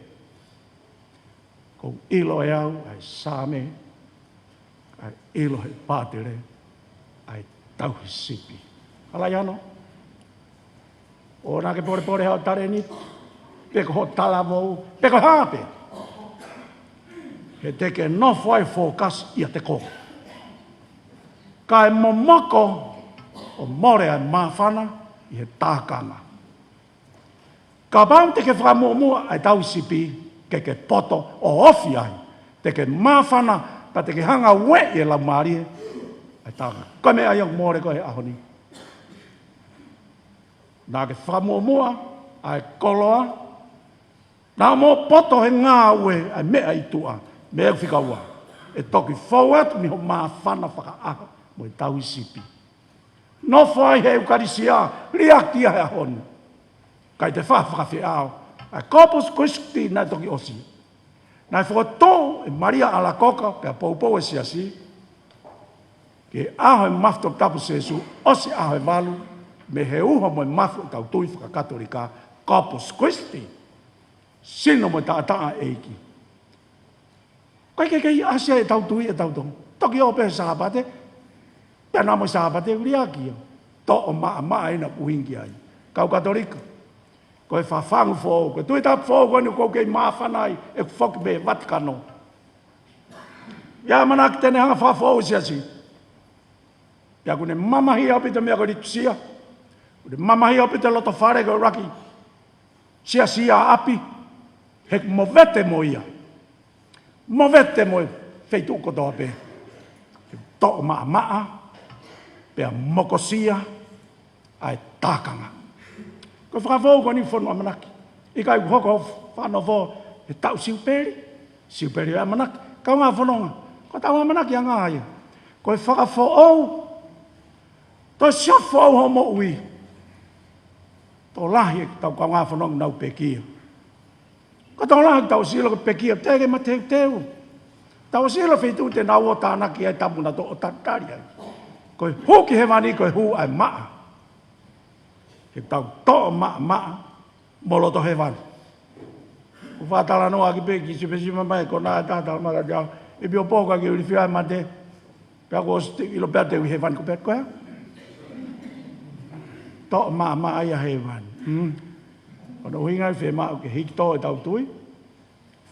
ko ilo e au ai sa me ai ilo he pātere ai tauhi sipi. Ala iano. O nā ke pore hao tare ni. Peko ho talavou. Peko hape. He teke no foi focus ia te ko. Kai momoko o more ai mawhana i he tākanga. Ka pau teke whamomua ai tau sipi ke poto o ofi ai. Teke mawhana pa teke hanga we e la marie ai tākanga. Koe mea iong more koe ahoni. Nā ke whamomua ai koloa. Nā mō poto he ngā ue ai mea i tua. Mea whikaua. E toki forward mi ho maa whana whakaaha mo i tau sipi. No whai he ukarisia, riakia he ahoni. Kai te whawhakawhi ao. Ai Corpus Christi nai toki osi. Nai whakatō e Maria Alacoca pia poupou e siasi. Ke aho e mafto tapu sesu, osi aho e malu, me he uho mo e mafto tau tui whakakatorika, Corpus Christi. Sino mo taa eiki. Kai kei asia e tau tui e tau tong. Toki o pe sahabate. Pea namo sahabate uriaki. To o maa ina puhingi ai. Kau katorika. Koe whawhangu fōu. Koe tui tap fōu koe ni kou kei maa whanai. E whoki me Vatikano. Ia mana ki tene hanga whawhau siasi. Ia kune mamahi au pita mea koe ritusia. Kune mamahi au pita loto whare koe raki. Sia api. Hek mo vete mo ia. Mo vete mo feitu ko toa pe. To maa. Pea mokosia. Ai tākanga. Ko whakawhau ko ni whonu amanaki. I kai hoko whano who. E tau siuperi. Siuperi o amanaki. Kau ngā whanonga. Ko tau amanaki a ngā ia. Ko e whakawhau. To siofo au homo ui. To lahi e tau kau ngā whanonga nau pekia. Ko tau lahi tau silo ko pekia. Tege ma teu. Tau silo whitu te nau o tānaki ai tamuna to o tatari ai. Ko e huki he mani ko e hu ai maa. He tau to maa. Moloto he wani. Ko whātala noa ki peki si pesi mamai ko nā tātala mara jau. E pio pōka ki uri whiai mate. Pea ko ilo pea te ui he wani ko pea koea. To maa ia he wani. Kono uhinga i whema ke hiki tō e tau tui.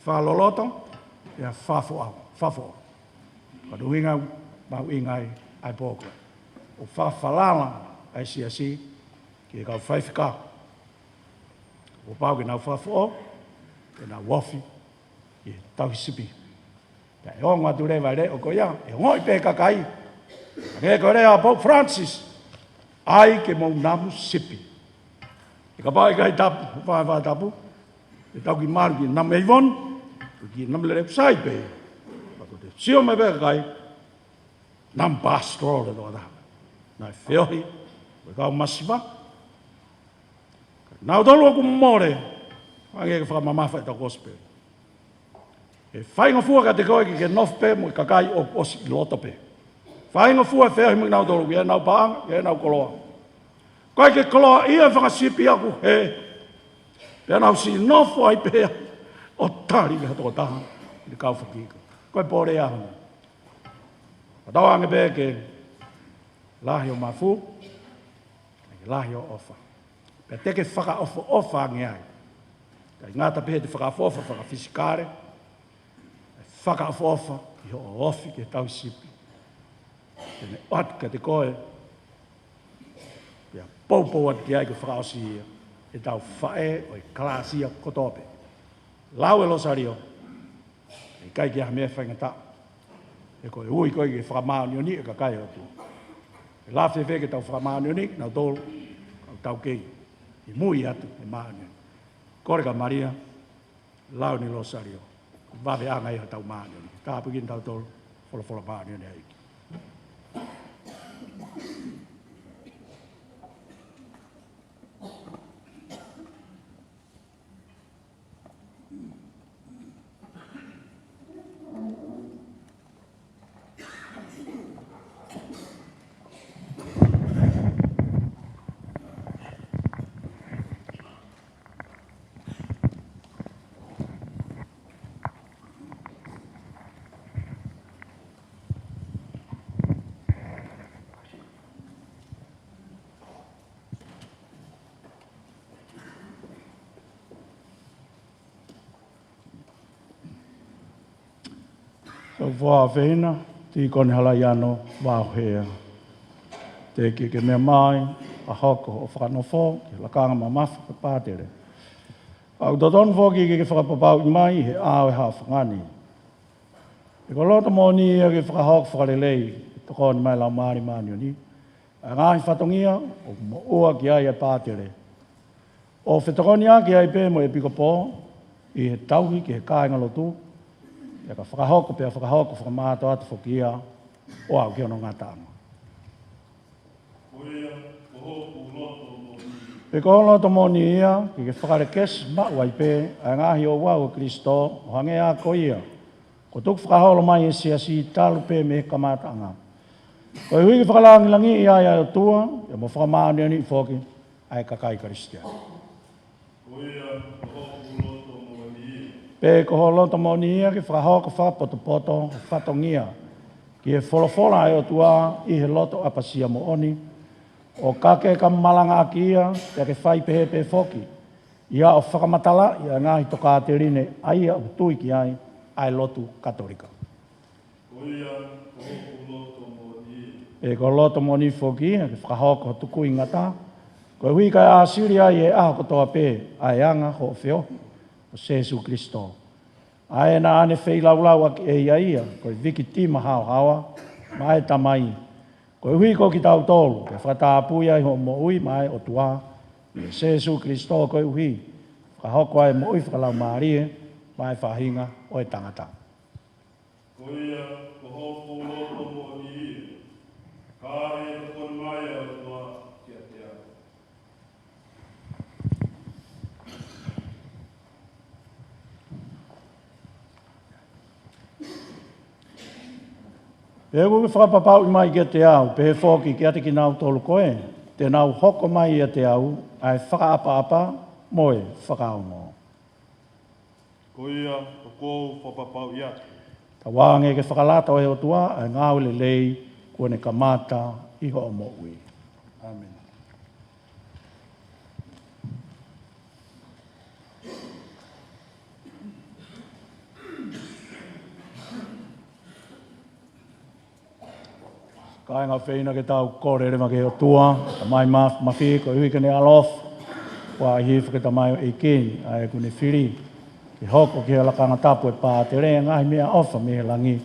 Whaloloto. Ia whafo au. Whafo. Kono uhinga mau ingai ai pōka. O whawhalala ai siasi. Ki e kau whaiwhika. O pāu ke nau whafo au. Ke nau wafi. Ki e tau hisipi. Pea e onga tu rewa re o ko ia. E ngoi pē kakai. Ke ko rea Pope Francis. Ai ke mau namu sipi. E ka pai kai tapu, whai tapu. E tau ki maru ki nam eivon. Ki nam le repsai pe. Pako te sio me pēka kai. Nam pastro le doa. Na feohi, ka masiva. Na dolo ku more. Wange ka mama fa ta gospel. E fai nga fua ka te koe ki ke nofpe mo ka kai o osi lotope. Fai nga fua feohi mo na dolo ye na bang, ye na koloa. Koe ke koloa ia whanga sipi aku he. Pea nau si nofo ai pea. O tari ka toko taha. Ni kau whakika. Koe pōre ahana. Atau ange pē ke lahi o mafu. Ke lahi o ofa. Pea teke whaka ofa ange ai. Kai ngata pē te whaka ofa, whaka fisikare. Whaka ofa. I ho ofi ke tau sipi. Tene at ka te koe. Pea poupou at ki ai ke whaka osi ia. E tau whae o i klasia kotope. Lau e losario. E kai ki aha mea whaingata. E koe ui koe ki whakamāni o ni e ka kai o tu. E la whewhe ke tau whakamāni o ni, nau tolu, au tau kei. I mui atu e māni. Kore ka Maria, lau ni losario. Wawe anga iha tau māni o ni. Kāpukin tau tolu, whola māni o ni haiki. So wā whena, tī kone hala iano, wāo hea. Te ke mea mai, a hoko o whakanofo, ke lakanga ma mafu ka pātere. Au dodon whoki ke whakapapau i mai, he āo e haa whangani. E ko lota mō ni e ke whakahoko whakarelei, to kone mai lau maari maani o ni. A ngāhi whatongia, o mo ua ki ai e pātere. O whetokoni a ki ai pē mo e piko pō, i he tauhi ki he kāinga lotu, e ka whakahoko pia whakahoko whakamāto atu whakia o au ki ono ngā tāma. E ko loto mōni ia, ki ke whakare kes ma'u ai pē, a ngāhi o wau o Kristo, o hange a ko ia. Ko tuku whakaholo mai e siasi talu pē me kamātanga. Ko e hui ki whakalangilangi i ai o tua, e mo whakamāni ani i whoki, ai kakai Kristia. Pe ko loto mōni ia, ki whakahoko whapoto, whatongia, ki e wholofola ai o tua, i he loto apasia mo oni, o kake ka malanga aki ia, te ke whai pehe pe whoki. Ia o whakamatala, ia ngāhi toka te rine, ai a utui ki ai lotu katolika. E ko loto moni whoki, ke whakahoko tuku ingata, ko hui kai a siri ai e aho kotoa pe, ai anga ho whio, o Jesu Kristo. Ai na ane whei laulau aki e ia, ko viki tima hao hawa, mai tamai. Ko hui ko ki tau tolu, ke whakatāpui ai ho mo ui mai o tua, i Jesu Kristo ko hui, whakahoko ai mo ui whakalau maarie, mai whahinga o e tangata. Koia, ko hopu loto mo ni, kāre kon mai o tua kia te au. E ui whakapapau i mai ki te au, pehe whoki ki ate ki nau tolu koe, te nau hoko mai i te au, ai whakaapa-apa, moe whakaongo. Koia, ko kou whapapau i atu. Ta wānge ke whakalata o e o tua, ai ngāu le lei, kone kamata, iho o mo ui. Amen. Kāinga wheina ke tau kōrere ma ke o tua, ta mai mawhi ko hui kene alof, wā i hifu ke ta mai o ekin, ai kune whiri, ki hoko ki he lakanga tapu e pā te rea ngahi mea ofa me he langi,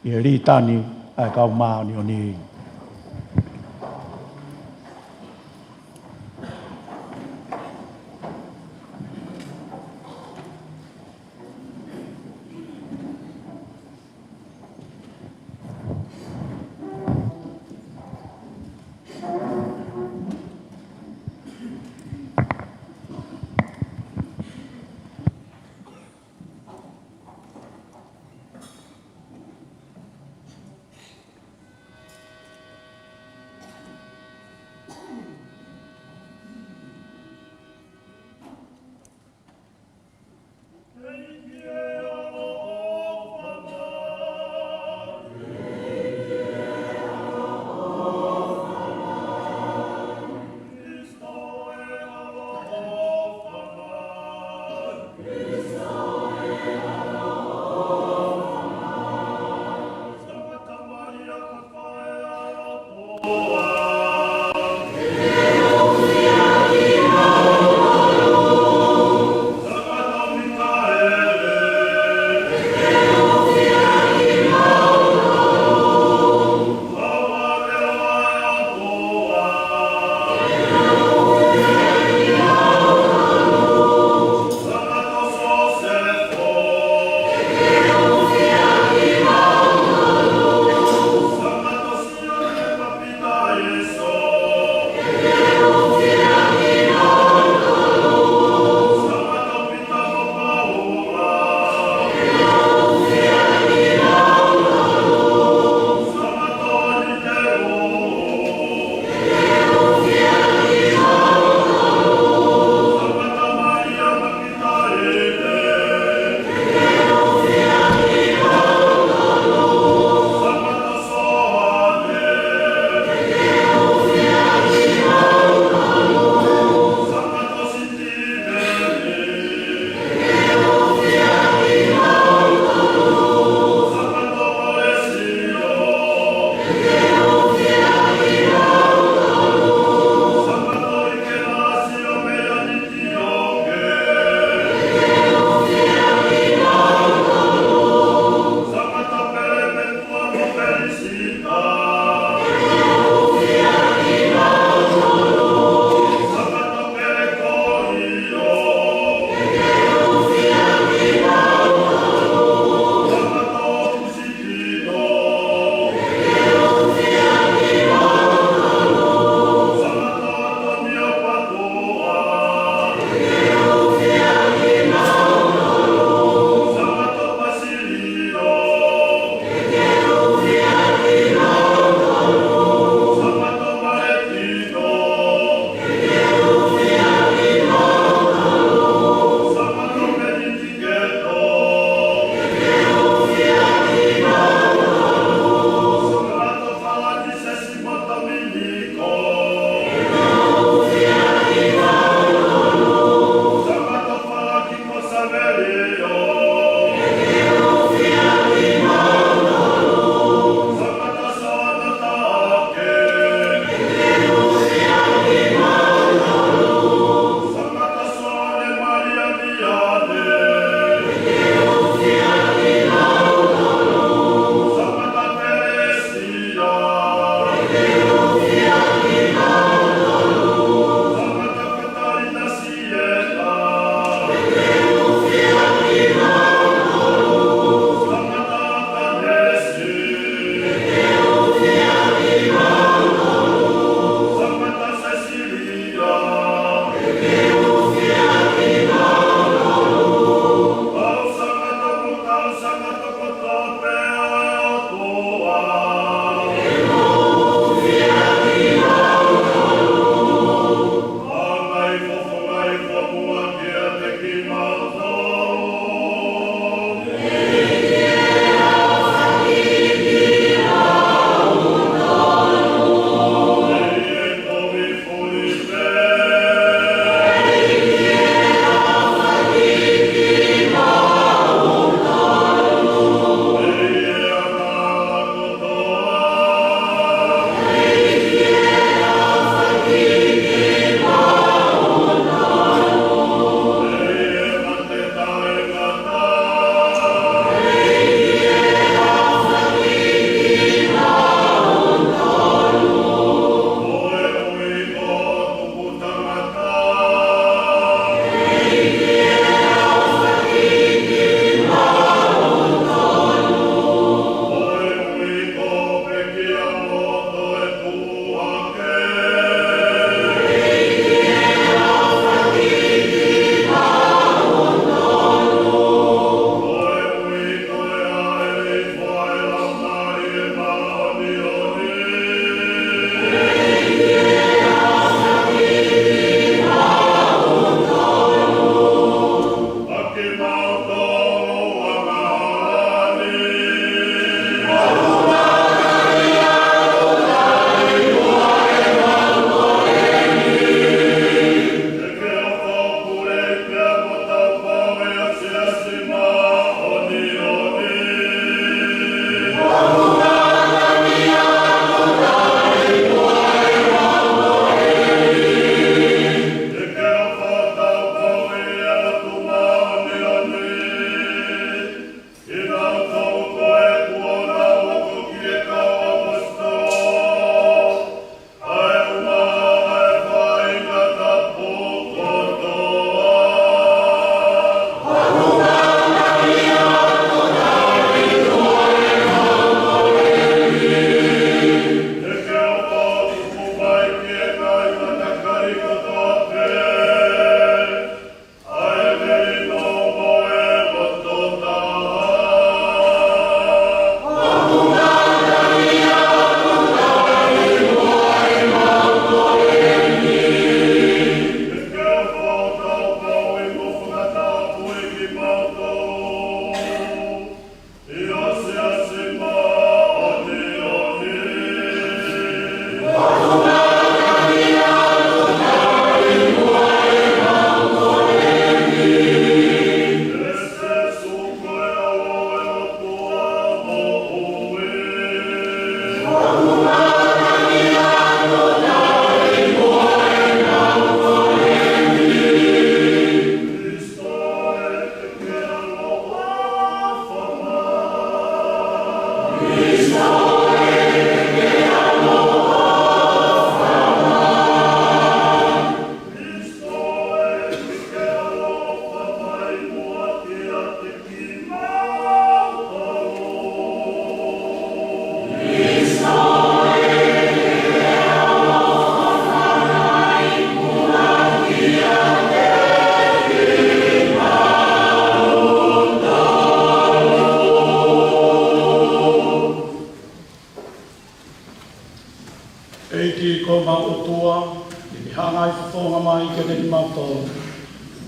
i he rītani ai kau maoni o ni.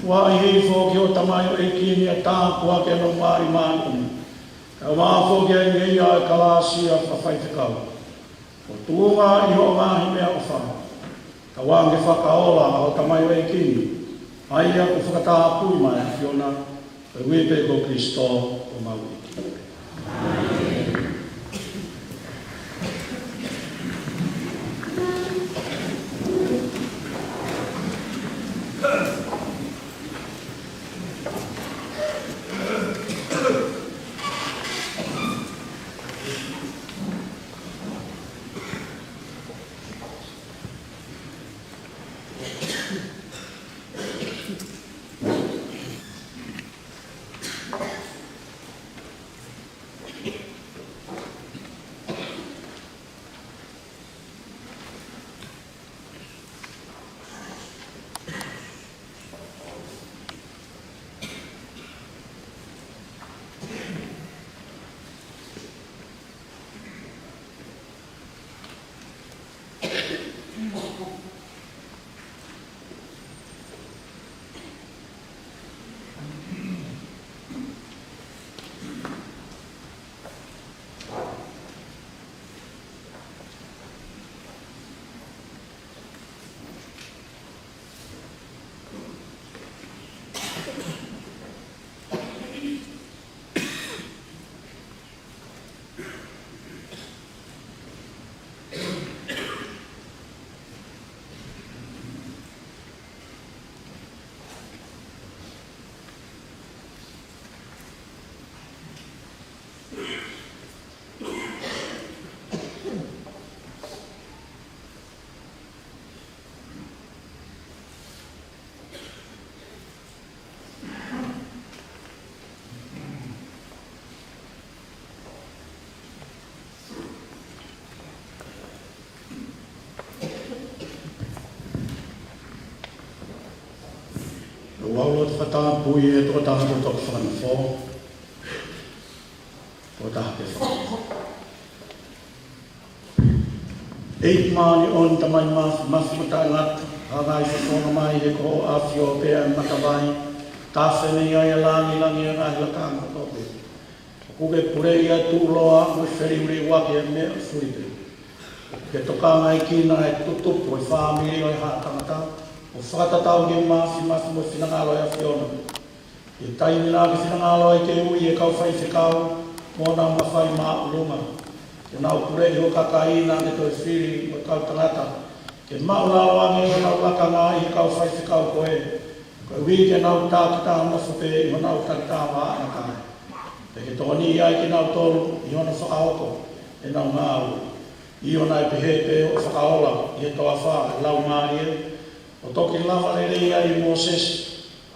Wa i hei fōki o tamai o e kini a tāpua ke no māri māni. Ka wā fōki a ngei a kalasi a whawhai te kau. O tūnga i ho ngāhi mea o wha. Ka wānge whakaola o tamai o e kini. Ai a ku whakatāpui mai a whiona. Ka uepe ko Kristo o maui. Waulo te whatāpui e tō taha te tō whanawhō. Tō taha te whanawhō. Eit maani on tamai mafi matai ngata. Hagai whakona mai e ko awhio pēa matawai. Tāwhene ai a langi langi a ngai lakanga tōpe. Kuke purei a tūloa mui whiri uri waki a mea suripe. Ke toka ngai kina e tutupu e whāmiri o e hātangata. O whakatatau ke mafi mo whinangalo e a whiona. E taimi nā ke whinangalo e ke ui e kau whai whikau mō nā mawhai mā urunga. Ke nau pure i ho kakaina ke toi whiri o kau tangata. Ke maunalo ange o nau lakanga i kau whai whikau koe. Koe ui ke nau tākita mawhupe i ho nau tākita mā anakai. Te ke tōni i ai ke nau tōru i hona whakaoko e nau ngāu. I hona e pehepe o whakaola i he toa wha lau māri e. O toki lawa le rei ai Moses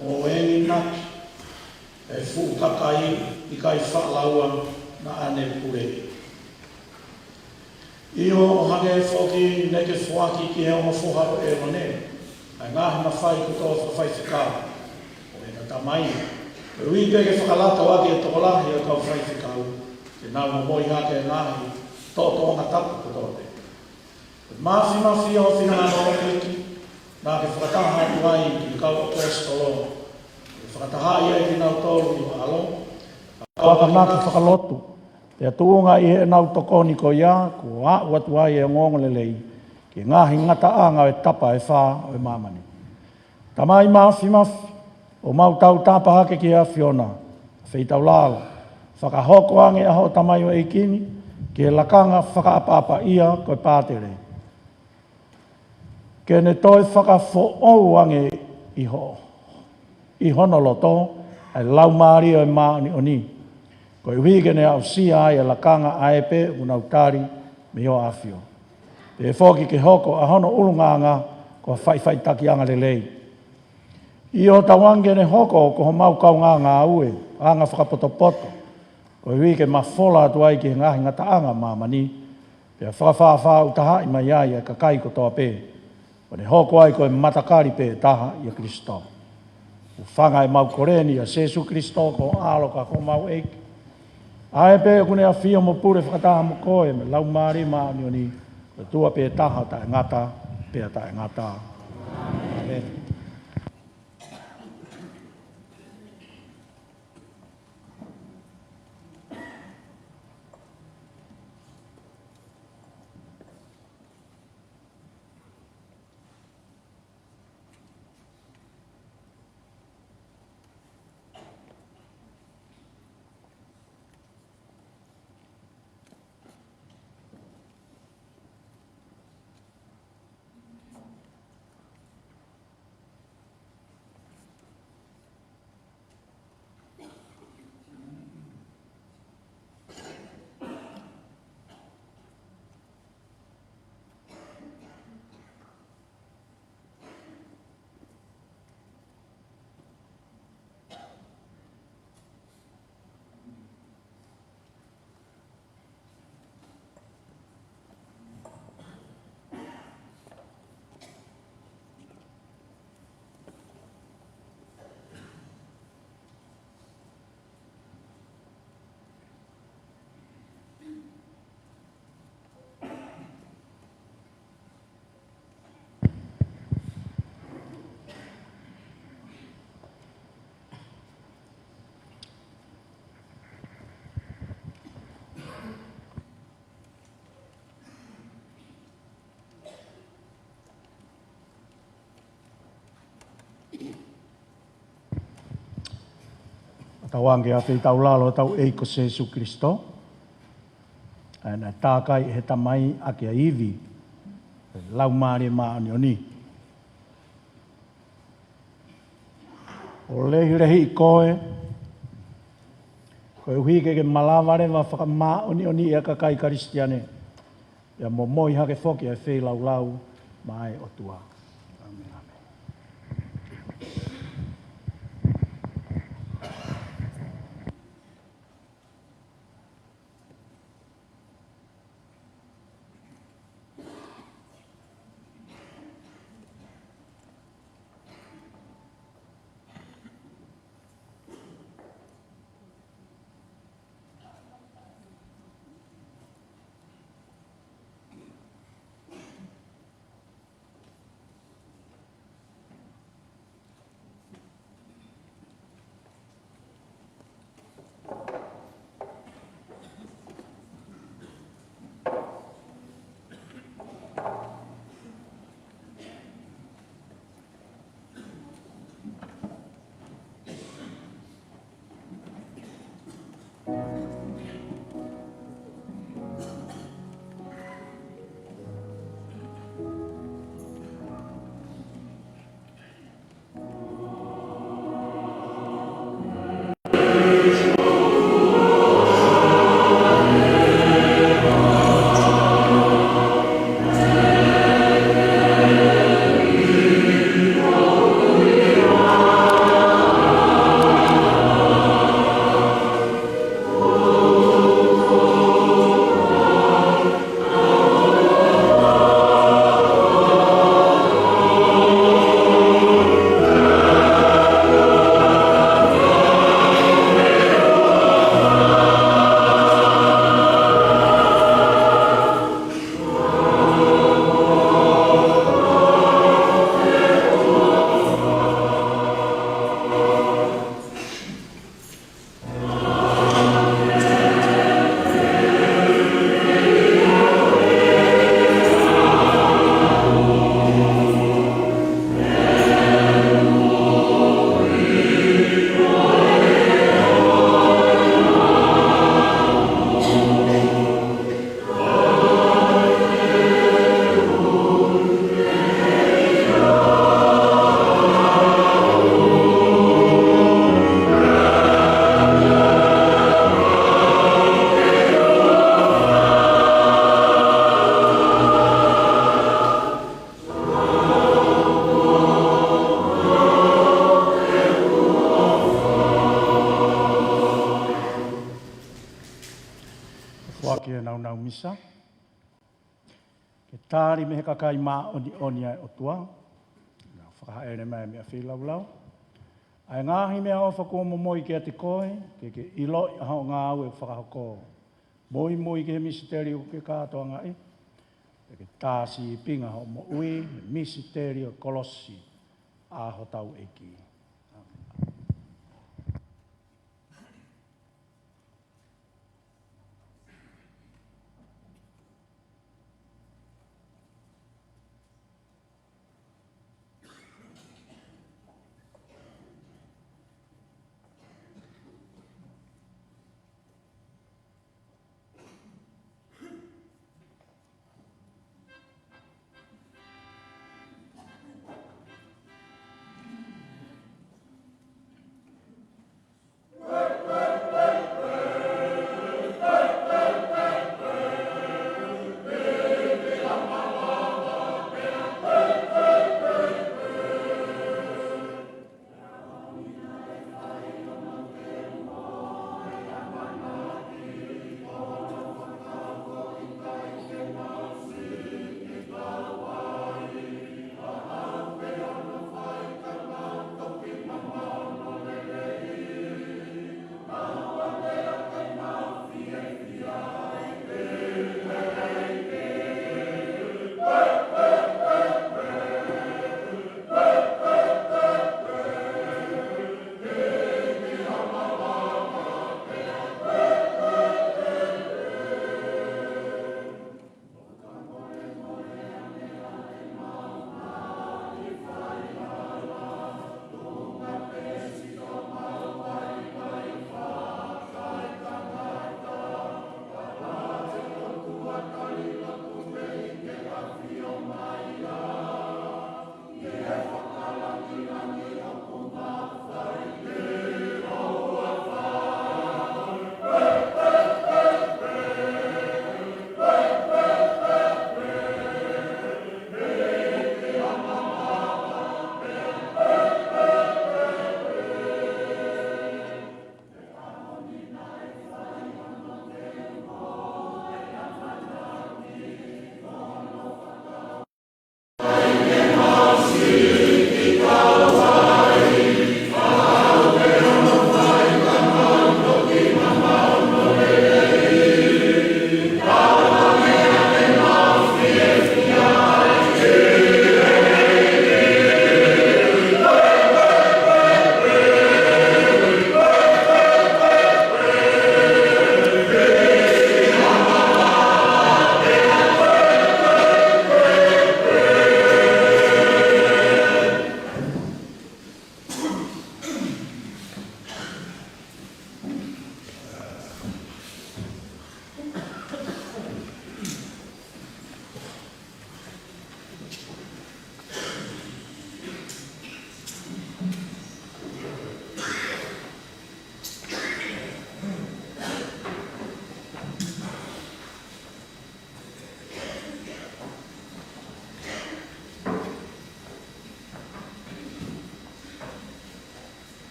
o engi naki e fu kakai i kai whaalaua na ane pure. Iho o hake e whoki neke whuaki ki he o mawhuharo e rone. Ai ngahi mawhai kuto o whai whikau. O e na tamai. E ui peke whakalata waki e tokolahi a kau whai whikau. Ke nau mo moi hake e ngahi tō ngā tapu kuto te. Mafi o whinangano o peki. Nā ke whakataha uai ki kau o tōstolo. Ke whakataha ia ki nau tōru i alo. Waka nā ke whakalotu. Te atuunga i he nau tokoni ko ia, ko a watu ai e ngongolelei. Ke ngahi ngata anga e tapa e whā o e mamani. Tamai mafi, o mau tau tāpahake ki a whiona. Wheitau lalo. Whakahoko ange aho tamai o eikini. Ke lakanga whakaapapa ia koe pātere. Ke ne toi whakawho'ou ange i honoloto, ai lau maari o e maani o ni. Ko i whige ne au sia ai a lakanga aepe unau tari me o awhio. Pe whoki ke hoko a hono ulunganga ko whai taki anga le lei. I o tawange ne hoko ko ho mau kau ngā ue, anga whakapotopoto. Ko i whige ma whola atu ai ki ngahi ngata anga mamani. Pe whakawhawha utaha i mai ai a kakai ko toa pe. O ne hoko ai koe matakari pe taha i a Kristo. O whanga e mau koreni a Jesu Kristo ko aloka ko mau eiki. Ae pe kune a whio mo pure whakataha mo koe me lau maari maani o ni. Ko tua pe taha ta e ngata, pe ta e ngata. Amen. Tawange a whi tau lalo tau eiko se Jesu Christo. Ana tākai he tamai a kia iwi. Lau maare maa ni oni. O lehi rehi i koe. Koe uhi ke malaware wa whaka maa oni oni ia kakai karistiane. Ia mo moi hake whoki a whi lau lau mai o tua. Amen, amen. misa. Ke tāri me he kakai mā oni oni ai o tua. Nā whakahaere mai mea whilau. Ai ngāhi mea o whako moi ke te koe, ke ilo i hao ngā au e whakahoko. Moi ke he misiteri o ke kātoa ngai. Ke tāsi i pinga ho mo ui, misiteri o kolossi a ho tau eki.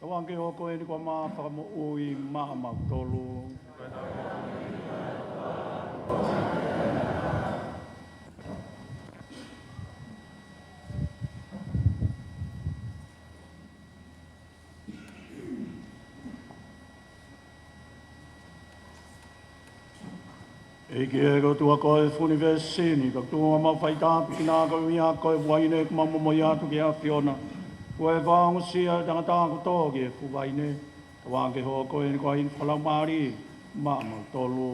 Tawangi hoko e ni kwa maa whakamo ui maa mau tolu. Eki e ko tua koe funi vesini, ka tua mau whaitapi ki nā koe mia koe waine ku mamu moi atu ki a Fiona. Koe wāngu sia tangata ko tō ki e fu waine. Tawangi hoko e ni kwa hini whalau maari, maa mau tolu.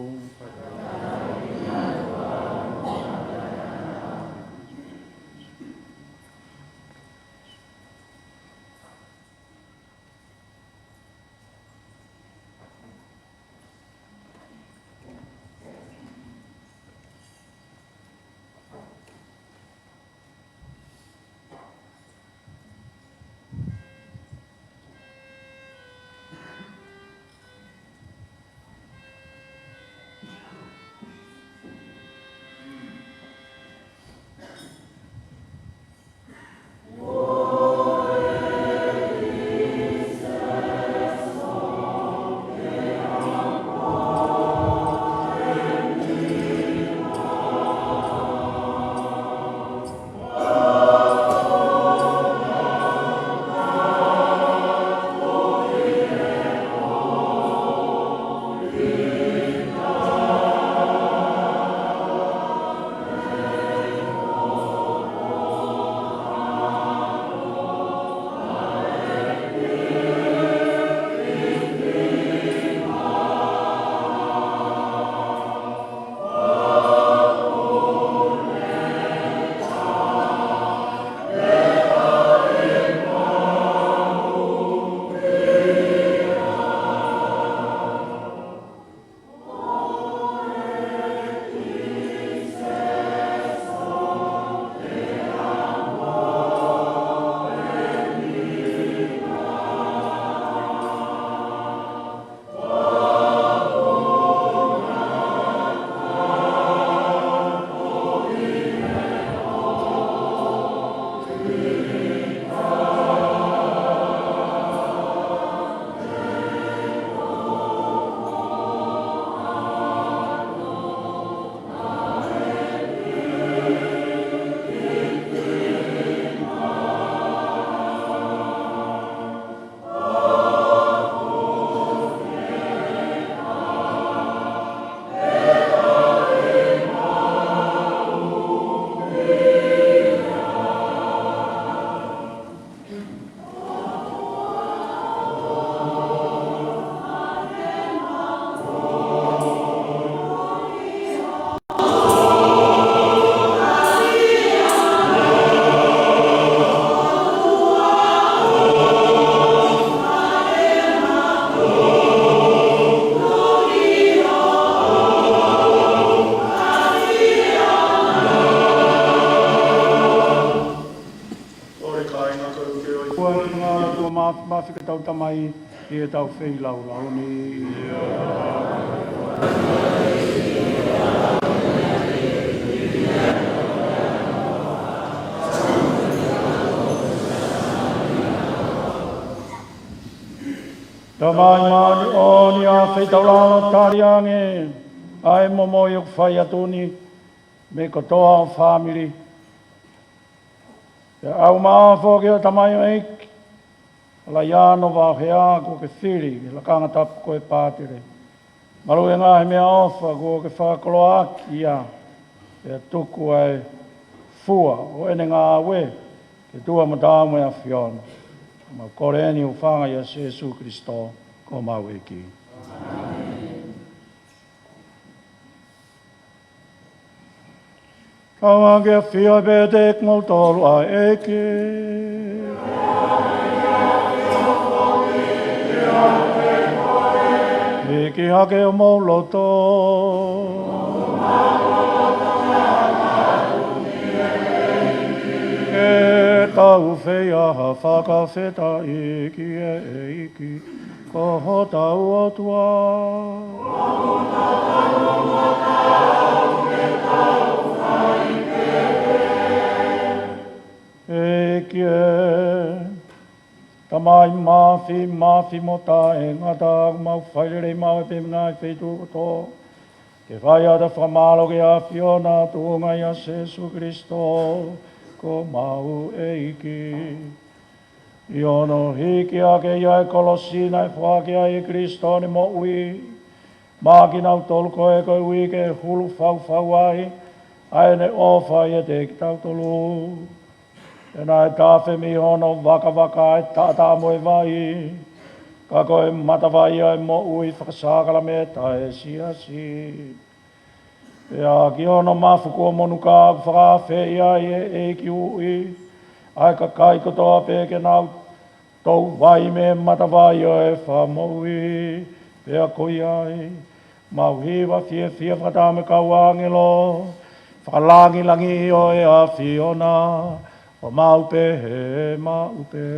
mawhika tau tamai i e tau whei lau lau ni. Tamai mani o ni a whei tau lau tari ange, ai momo i o whai atuni, me kotoa o whamiri. Te au maa whoki o tamai o eiki, ala iano wā hea ko ke whiri, la kanga tapu koe pātere. Maru e ngā he mea ofa ko ke whakakolo aki ia, e tuku ai fua o ene ngā we, ke tua matamu e a whiona. Ma kore eni o whanga ia Jesu Christo, ko mau eki. Kawa ke whia pētek mau tolu a eke. Eki hake o mau loto. E tau whea ha whakawheta eki e eiki, koho tau o tua. Koho tau o tau, ke tau whaike. kie. Tamai mafi mota e ngata mau whaere mau e pe ngai whetu to. Ke whai ada whamalo ke a Fiona tuunga ia Jesu Christo ko mau e iki. I ono hiki a ke ia e kolosina e whake a e Christo ne mo ui. Maki nau tolu koe koe ui ke hulu whau ai. Ai ne ofa i e te ki tau tolu. E nā e tāwhi mi hono waka e tātā moe vai. Ka koe matawai ai mo ui whakasākala me tae si. E a ki hono mafuku o monu ka whakawhi ai e ki ui. Ai ka kai kotoa pe ke nau tau vai me matawai ai wha mo ui. Pe a koi ai. Mau hiwa fia whakatame kau angelo. Whakalangi langi o e a Fiona. O maupe he maupe.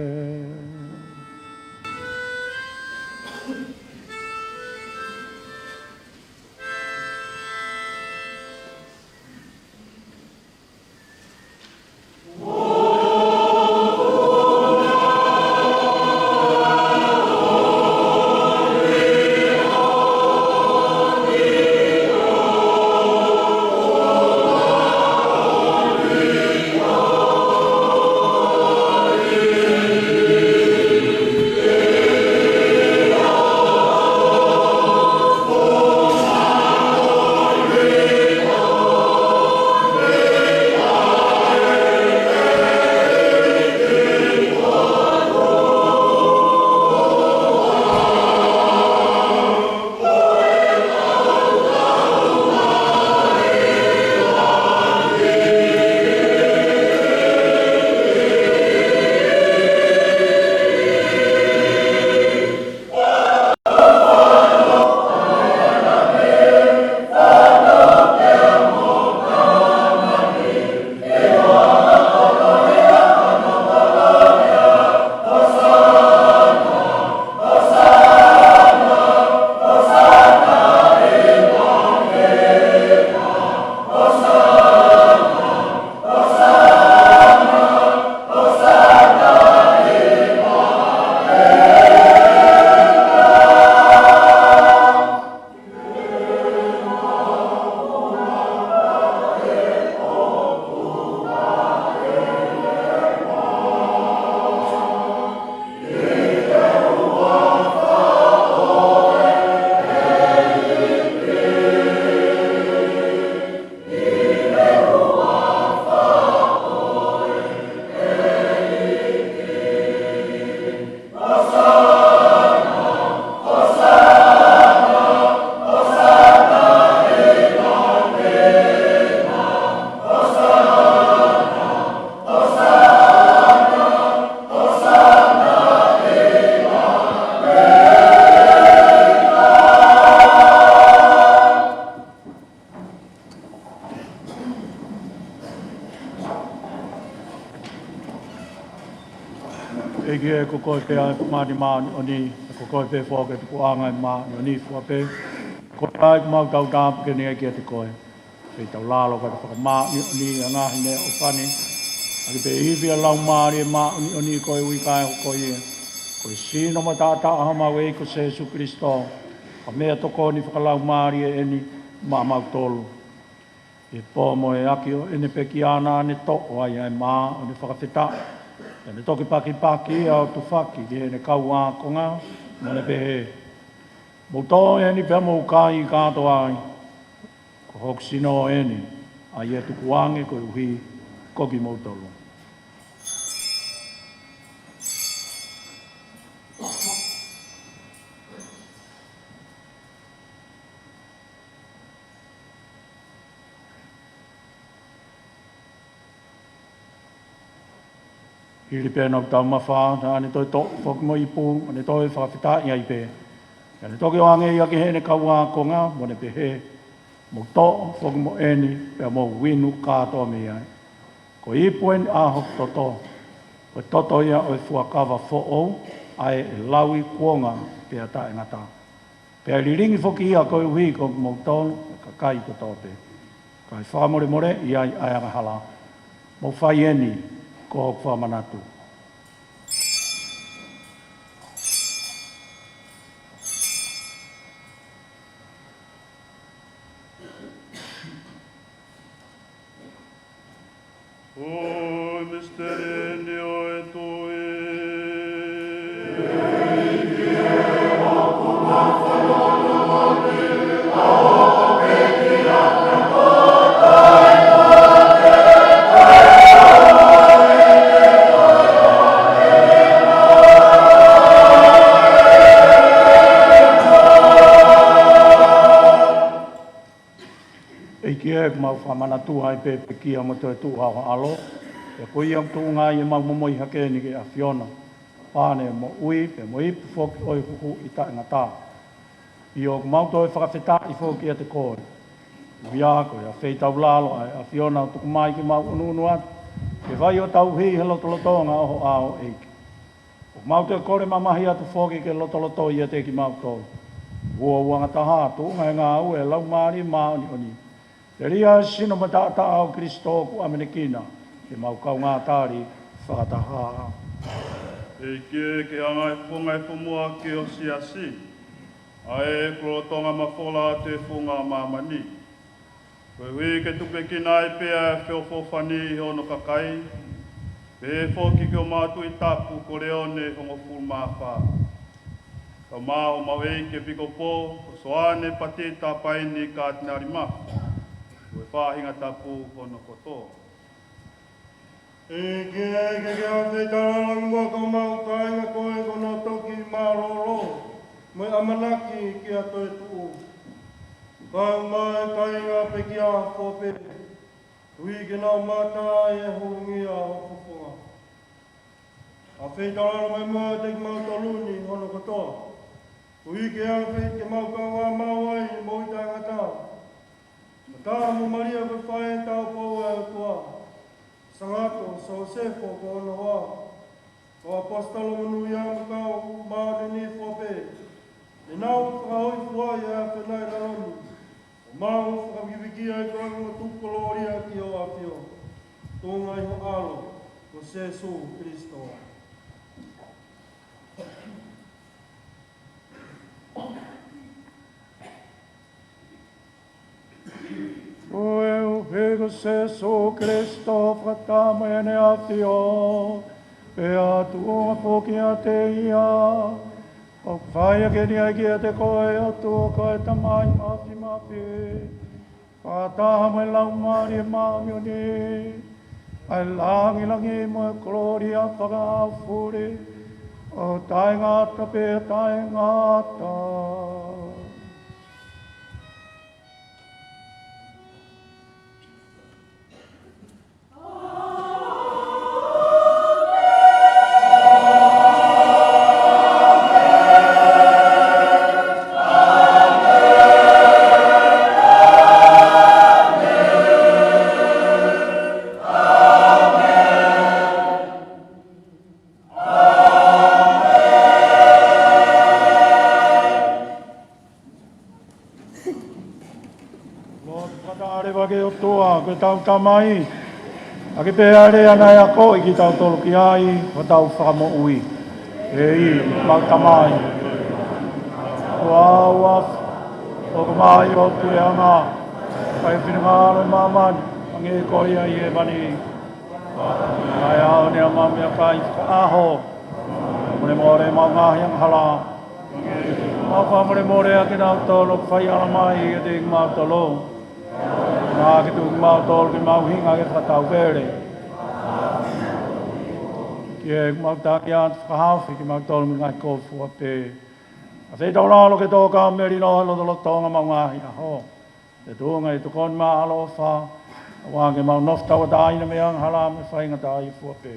Ege ko koe pe ai mani oni ko koe pe fo ke ko anga mani oni fo pe ko ai mau tau ta ke ne ke te koe pe tau la lo ka ko ma ni anga ne o pani ali pe i via lau mari oni koe ui kai ko ye ko si no ma ta ha ma we ko Jesu Christo a me to ko ni fo lau mari e ni ma mau tolu e po mo e aki o ene pe ki ana ne to o ai ma o ni fo ka feta. Ne toki paki au tu whaki, ki ne kau a konga, mo ne pehe. Mo tō e ni pia mo kai kāto ai, ko hoksino e ni, a ie tu kuange ko uhi, koki mo tolo. Hiri pēr nau tau mawha, ne toi tō whok mo i pū, ne toi whakawhita i ai pē. Ne toki o ange i ake he ne kaua konga, mo ne pehe, mo tō whok mo eni, pēr mo winu kātoa me ai. Ko i puen a hok toto, ko toto ia o fuakawa fo'ou, ai e laui kuonga pēr ta e ngata. Pēr riringi whoki ia koe uhi ko mo tō, ka kai ko tō pē. Kai whamore more i ai anga hala. Mo whai eni, ko whamanatu. O misterio e tui. Mau whamanatu hai pepe kia mo te tūhawa alo. E koi am tūnga i mau momoi hake ni ke a Fiona. Pāne mo ui, pe mo ipu whoki oi huhu i ta ingatā. I o mau toi whakawheta i whoki a te kōi. Wia koe a wheitau lalo ai a Fiona tuku mai ki mau ununu atu. Ke vai o tau hi he lotolotonga oho ao eiki. O mau te kore mamahi atu whoki ke lotoloto i a te ki mau toi. Ua uanga taha tūnga e ngā ue lau maari maoni oni. Te ria sino matata au Kristo ku amenekina, te mau kau ngā tāri whakataha. E ke angai whungai whumua ki o siasi. Ae klotonga mawhola te whunga mamani. Koe hui ke tupe ki nai pea whiowhowhani i hono kakai. Pe whoki ki o mātu i tapu ko reone hongo fulmawha. Ka mā o mawei ke piko pō, o soane pati tapaini ka atinari mahu. Koe whāhinga tapu hono koto. E ke a whetararangi mua ka mau kāinga koe kono toki māroro. Mai amanaki ki a toi tuu. Kai mai kāinga pe ki a whope. Hui ke nau mata e hungi a hopoponga. A whetararangi mua te ki mau toluni hono kotoa. Hui ke a whet ke mau ka wā mawai mo i tangata. Tā mo Maria ko whae tau pau e tua. Sangato, Sosefo ko ono wā. Ko apostolo manu ia mo kau maare ni whope. E nau whakahoi fua i a whenai raroni. O māu whakawiwiki ai kau ngā tūkoloria ki o awhio. Tōnga i ho alo, ko Sesu Kristo. Oe hego Sesu Kristo whakatama ene awhio. Pe atu o whoki a te ia. O whaia ke ni ai ki a te koe atu o koe tamai mawhi mawhi. Whakataha mai lau maari e maami o ni. Ai langi langi mo e gloria whakaawhuri. O tae ngata pe tae ngata. Koe tau tamai, a ke pēa rea nei a ko i ki tau tolu ki ai, o tau whakamo ui. E i, mau tamai. O aua, o ka mai o tue anga, kai whinangaro mamani, ange koi ai e mani. Ai ao nea mami a kai whaaho, mune more mau ngahi ang hala. Mau wha mune more a ki tau tolu, whai ala mai i te mau tolu. Nā ki tūki mau tōru ki mau hinga ke whakatau where. Ki e mau tāki ātu whakahawhi ki mau tōru mi ngai kōwhua pē. A whetau lalo ke tōka meri no halo tolo tōnga mau ngahi a ho. Te tūnga i tukoni mā alo wha. Wā ke mau noftau a tāina me ang hala me whainga tā i fua pē.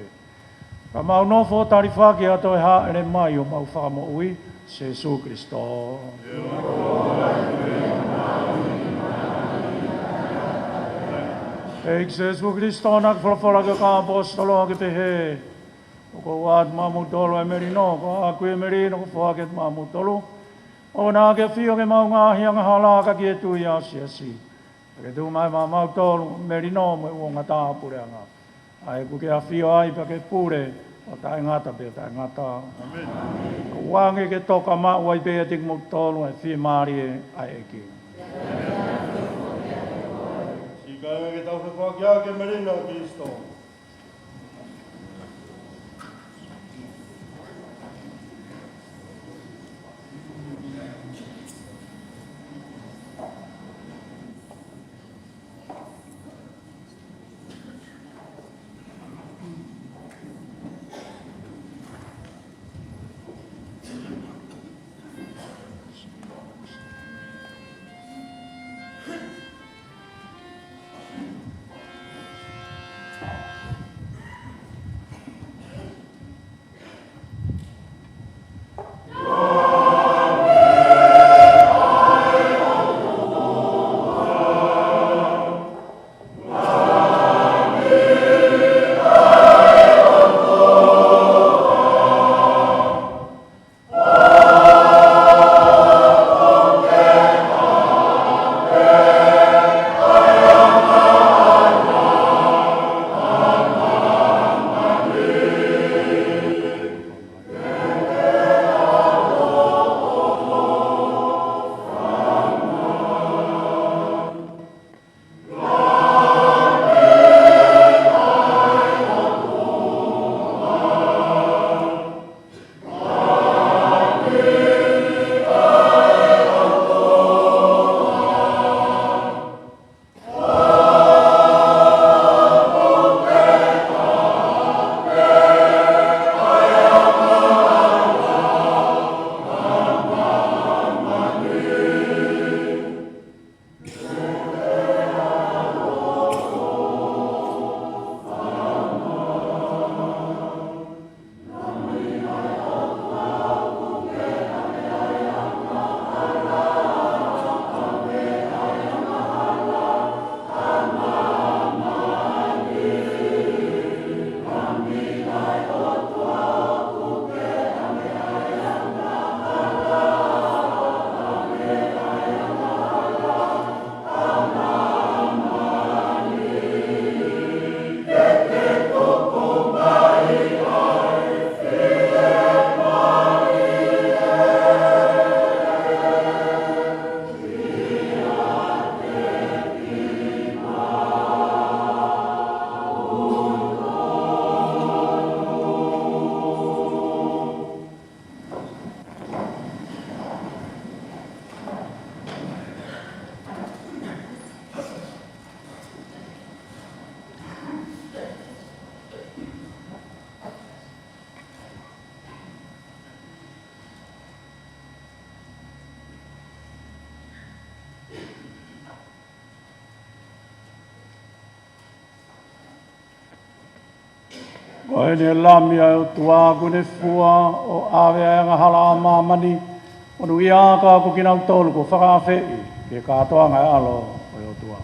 Ka mau nofo tari whaki a toi ha ere mai o mau whakamo ui. Jesu Kristo. Eik Jesu Kristo nak whalafola ke ka apostolo ke pehe. O ko wad mamu tolo e meri no, ko a kue meri no ko whaket mamu tolo. O nā ke whio ke mau ngahi anga hala ka ki e tui a siasi. Ke tu mai mau tolo meri no mo uonga tā pure anga. Ai kuke a fio ai pa ke pure o ta ngata pe ta ngata. Amen. Wange ke toka ma wai pe tik mo tolu e fi mari ai eki. Si kaya ke tau whakawhia ke merina Kristo. Ko e ne lami ai o tua kune fua o awe ai ngahala mamani. O nui a ka ko kina tolu ko whakawhi ke katoa ngai alo o tua.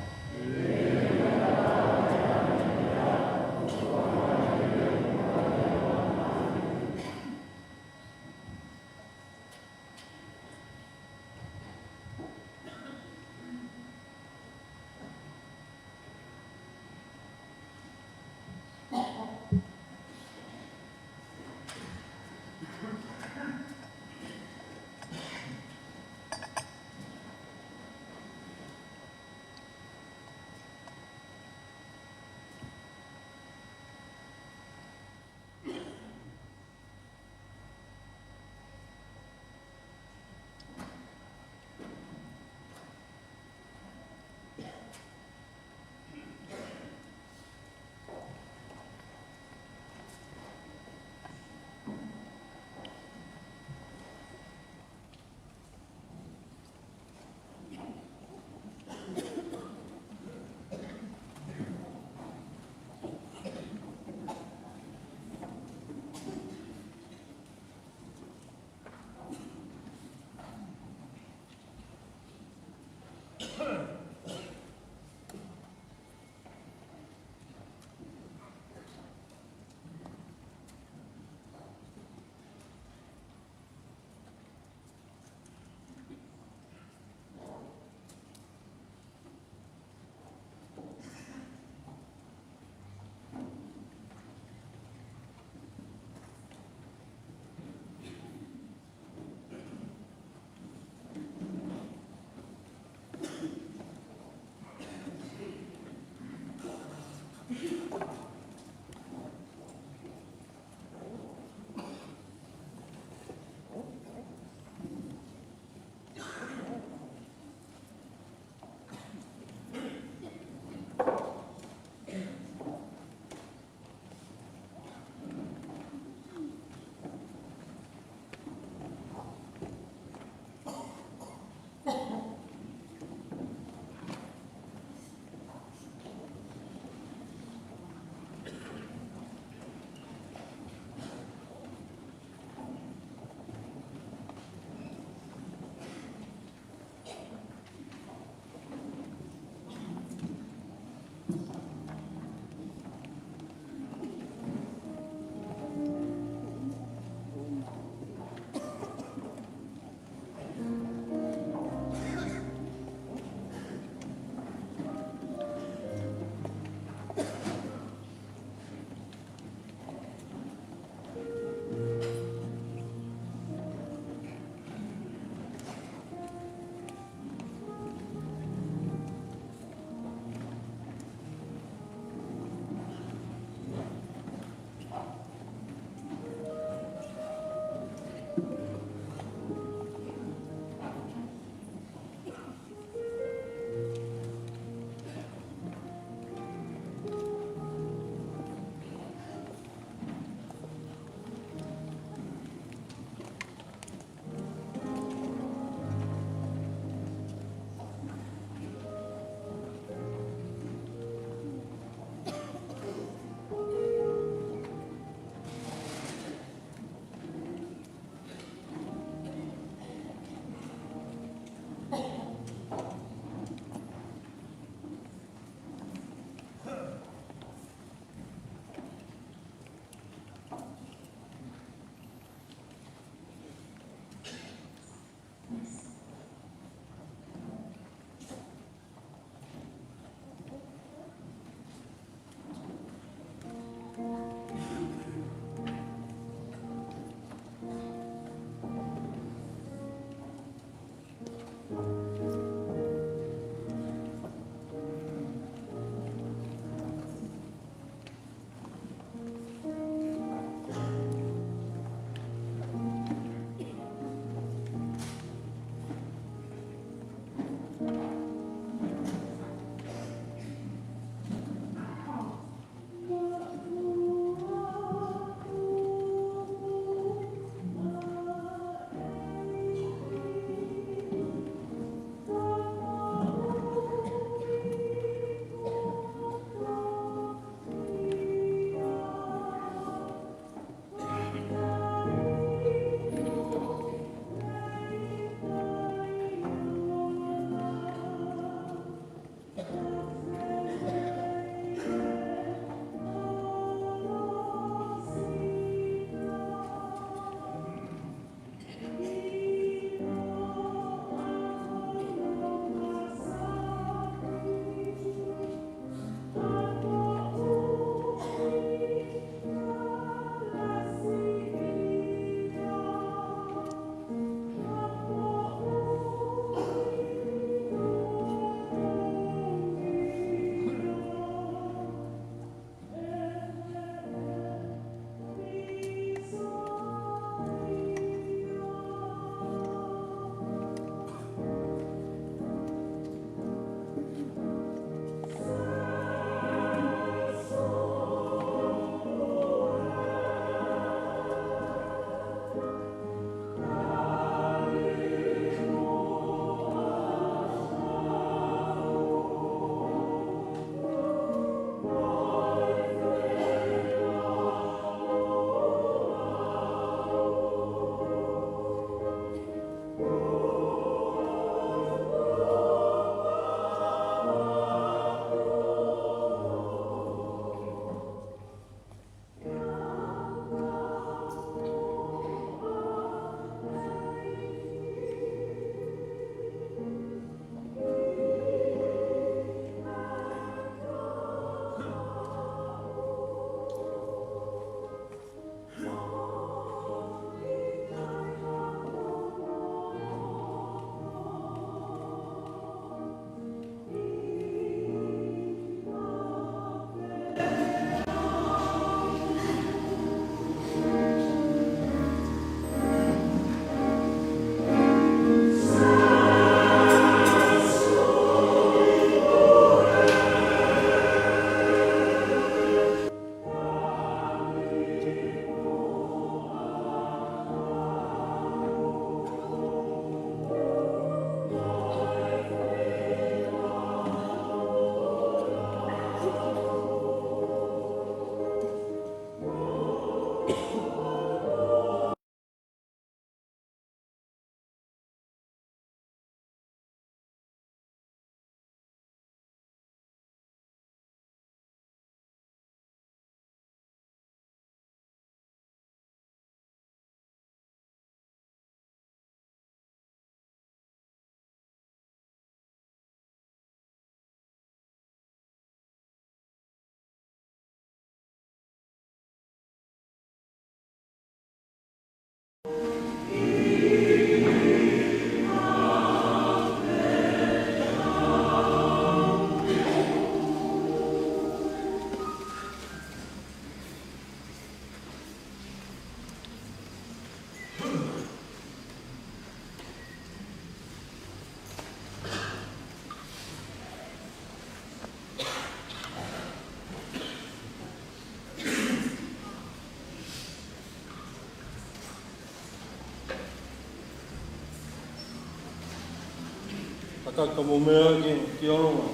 Taka mo mea ki aronga.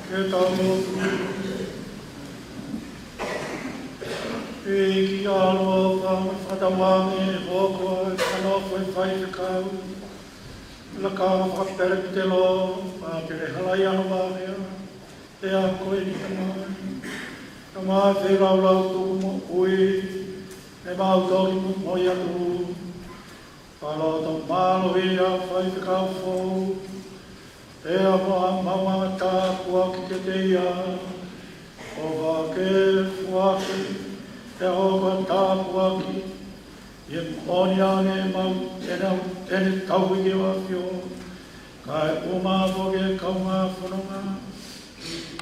Ke tamo e ki alo pa whatawange hoko e whanoko e whaifekau. La ka whakapere te lo, a te re halai ano wāhea, e a koe ni te mai. Ka mai te raulau tuku mo ui, e mautori mo i atu. Whalo tau malo i a whaifekau fōu, e a mama tā kua ki te te ia. O wake fuake, e hoko tā kua ki. Ye oni ane mau tene tau i wa fio. Kai uma voge kaunga whanonga.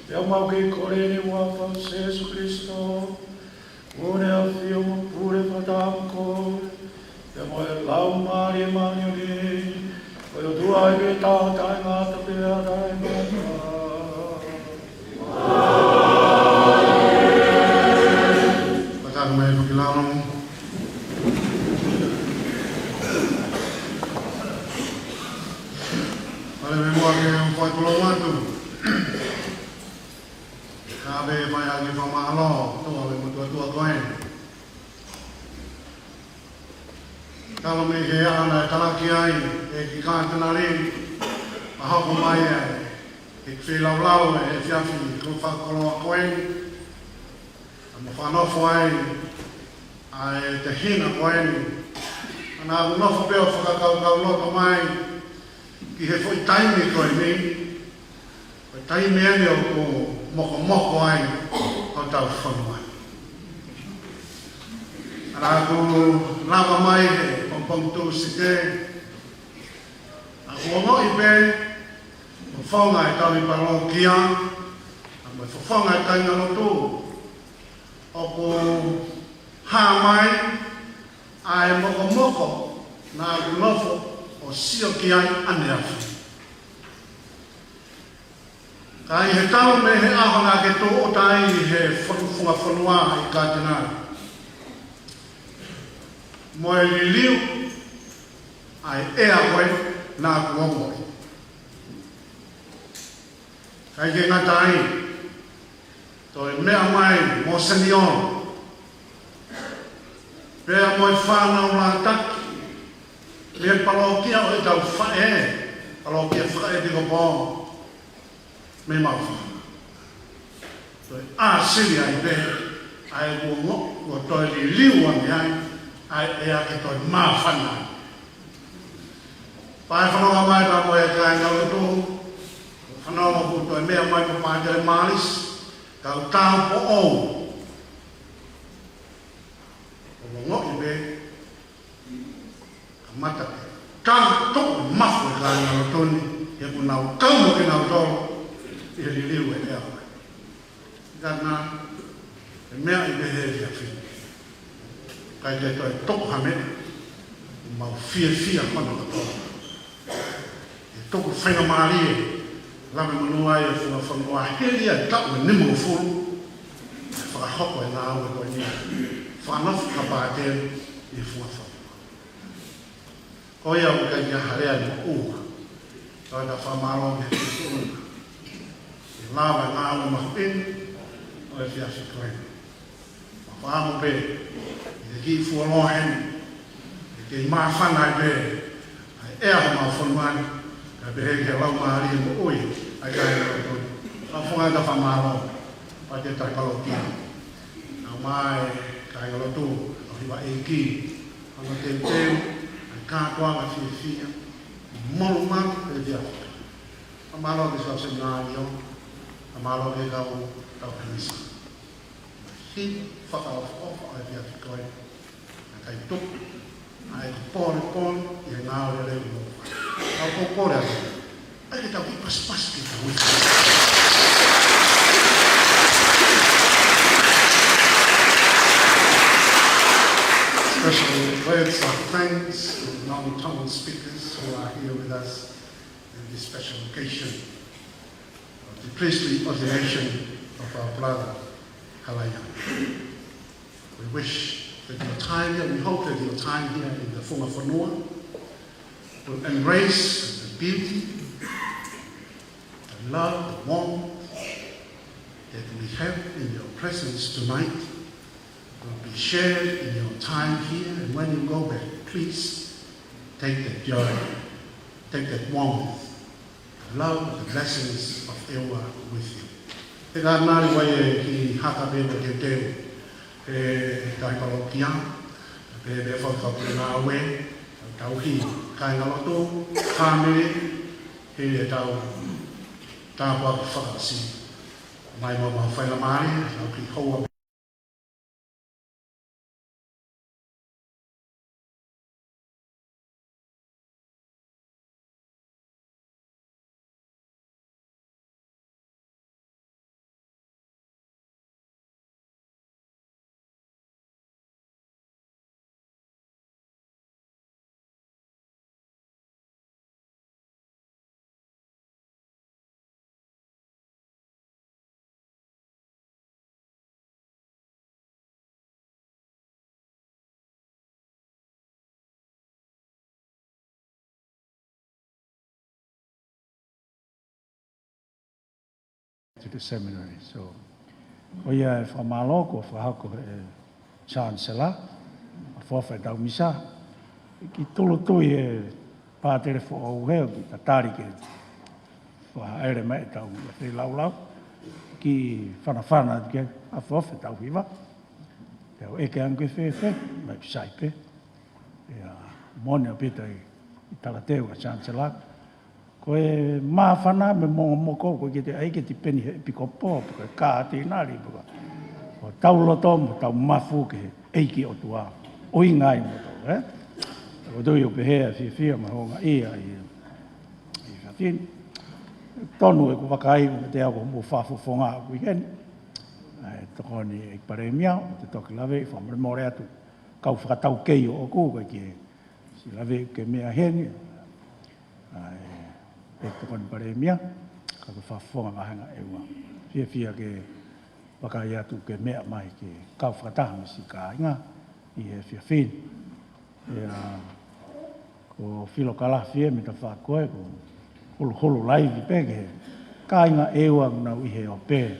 E au mau ki kore ni wapa Jesu Christo. Une a fio mo pure whatamko. E mo e lau maari e mani o ni. Ko yo dua i me tātai ngāta pēa rai ngāta. Pataka mai whakilaunga. Ale me mua ke un whai kolou atu. Ka be mai agi whamahalo, toa me mutua koe. Talo me he ana e talaki ai, e ki kātana rin, a hako mai ai, e ki laulau e whiawhi, ko whakoloa koe. A mo whanofo ai, a e te hina koe. Ana agu nofo peo whakakau loto mai, ki he fwoi taimi koe ni, koe taimi ane o ko moko ai, o tau whanua. Ara ko lava mai he, o pangtu si te, a uongo i pe, o whaunga e tau i paro kia, a mo whaunga e tainga lotu, o ko hā mai, a e moko, na agu nofo, o sio ki ai ane awhi. Ka i he tau me he ahanga ke tō o tai he whanufunga whanua i kātenai. Mo e li liu, ai ea koe nā kuongoi. Ka i ke ngata ai, tō e mea mai mo senion. Pea mo e whanau la taki, le parokia o tau whae, parokia whae di ko pō, me mau whae. Toi a siri ai pe, ai ua toi li liu ane ai, ai ea ke toi mā whanai. Pai whanonga mai tā mo e kai ngau tō, whanonga ku toi mea mai ko pātere mālis, kau tāu po ou. O ngok i pe, mata ka to mafu ka na toni e ku na ka mo ke na to e li liu e ea gana e mea i behe ya fi ka le to ha me ma fia kono to e to ku fenga mari la me no ai fu na fongo a ke dia ta o ni mo fu fa hoko e na o ko ni fa na ka ba te e fu fa ko ia o ka ia harea ni ua. Tau na whamaro me te ua. E lawa ngā ua mahupin, o e whiasi koe. Ma whaamo pe, i te ki fualoa heni, i te mā whanai pe, ai ea ho mā whanmani, ka behe ke lau maari mo ui, ai kai ngā tui. Ka whunga ka whamaro, pa te taipalo kia. Nā mai, kai ngā tu, o hiwa e ki, anga te teu, kātua fia, molu manu e dia. Amalo ke sa senario, amalo ke kau tau kanisa. Hi whakaofa e dia koe, a kai tuk, a e pōre, i e ngāo e leo mo. Tau pōre a te, a e tau i pas ki tau i. Special words of thanks to non-tongue speakers who are here with us in this special occasion of the priestly ordination of our brother Kalaya. We wish that your time here, we hope that your time here in the Whunga Whanua will embrace the beauty, the love, the warmth that we have in your presence tonight will be shared in your time here. And when you go back, please take that joy, take that warmth, the love, the blessings of Ewa with you. E ka nari wai ki haka beba te teo, e tai parokia, e be whakapura ngā we, tau hi, kai ngaloto, tāmere, he tau tāpua ki whakasi. Mai mama whaila maare, au ki hoa. To the seminary. So, oia e whamaloko, whahako e chancellor, a whawhai tau misa, ki tolo tui e pātere wha au heo ki ta tārike, whahaere mai tau e te laulau, ki whanawhana ke a whawhai tau hiwa, te au eke anke whewhe, mai pisai pe, e a mone a pita i talateu a chancellor, ko e mawhana me moko ko ke te aike ti peni he pikopo, ko e kā te inari, ko tau loto mo tau mafu ke eiki o tua, oi ngai mo tau, ko tui o pehea whiwhia ma honga ia i whawhin. Tonu e ko wakai mo te ako mo whawhawhonga a weekend, toko ni e pare mia, te toki lawe, whamare more atu, kau whakatau kei o ku, ko ke si lawe ke mea hengi, e toko ni pare mia, ka ko whawhonga ngahanga e ua. Whiwhia ke wakai atu ke mea mai ke kau whakataha misi ka inga, i e whiwhin. Ko whilo kala whie me ta whakoe, ko hulu laivi peke, ka inga e ua nau i he o pē,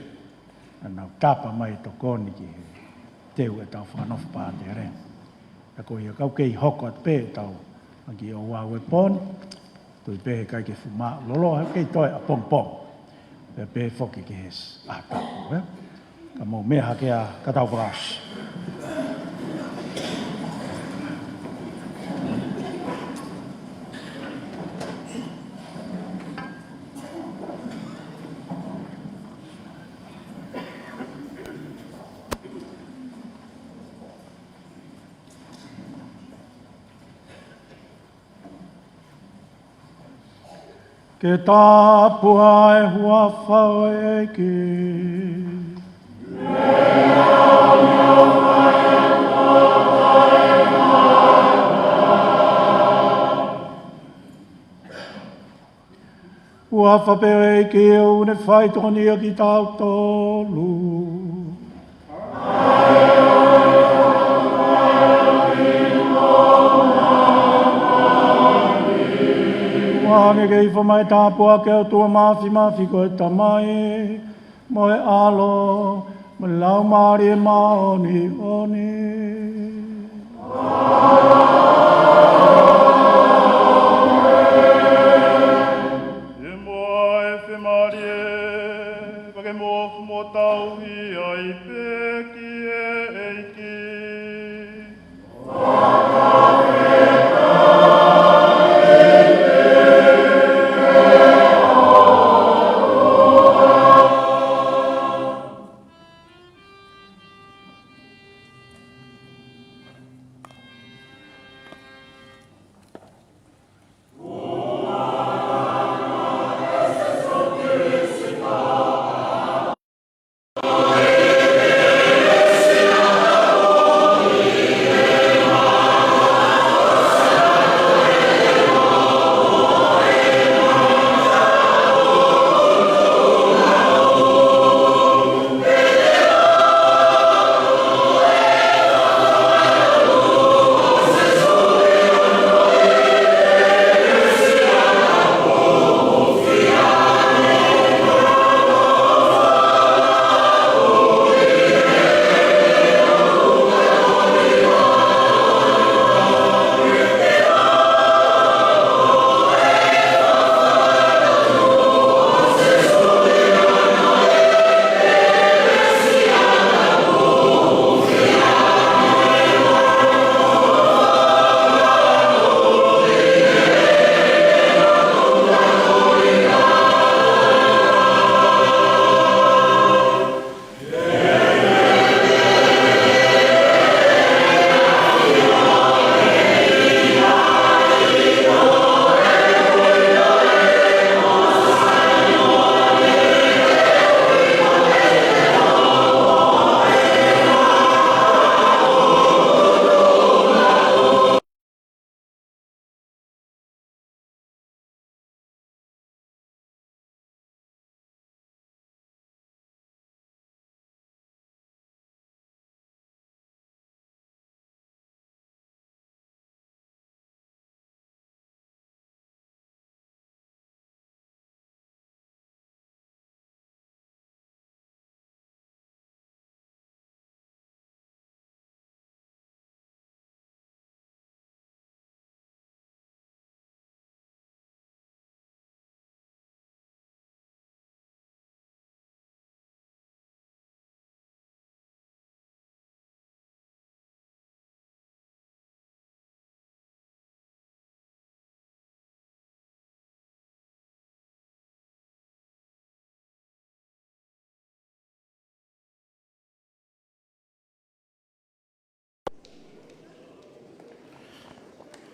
nau tapa mai tokoni ki teu e tau whanofu pāte ren. Ko ia kau kei hoko at pē tau, ki o wawe poni, tui pē kai ke fuma lolo, kei toi a pong pong, pē whoki ke hes a kapu, ka mō mea ke a katau whāsi. Ke tāpua e hua whau e ki. Hua whapeo e ki e une whaitoni a ki tau tolu. Ane kei whamai tāpua ke o tua mawhi ko e tamai, mo e alo, mo lau maari e maoni. E moa e whemari e, wake mo tauhi ai peki e eiki.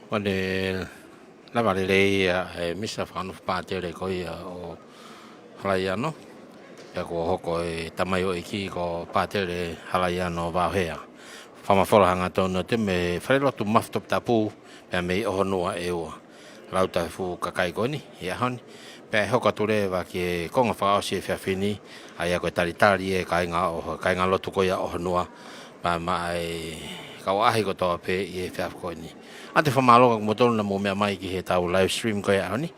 Wane lava le e misa whanu whapate le koi o halaiano. Ia ko hoko e tamai o iki ko pate le halaiano wāhea. Whamawhora hanga tōna te me wharelotu maftop tapu pia mei ohonua e ua. Rauta fu kakai koni, ia honi. Pia hoka ture wa ki konga whakaosi e whiawhini, a ia koe taritari e kainga lotu koia ohonua, pa mai kau ahi ko toa pe i e whiawhkoini. Ate whamaloka kumotonu na mō mea mai ki he tau live stream koe ahoni.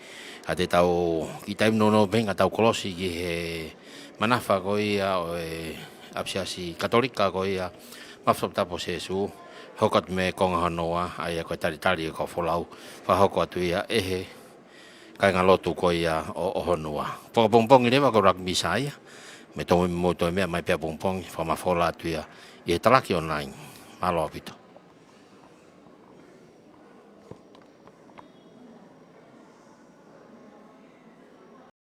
A te tau ki taim nono benga tau kolosi ki he manafa ko ia o e apsiasi katolika ko ia mafsop tapo sesu. Hokat me konga hanoa a ia koe taritari e ko wholau. Whahoko atu ia ehe kainga lotu ko ia o honua. Whakapongpongi rewa ko rugby saia. Me tongi mo toi mea mai pia pongpongi whamawhola atu ia i he talaki online. Malo apito.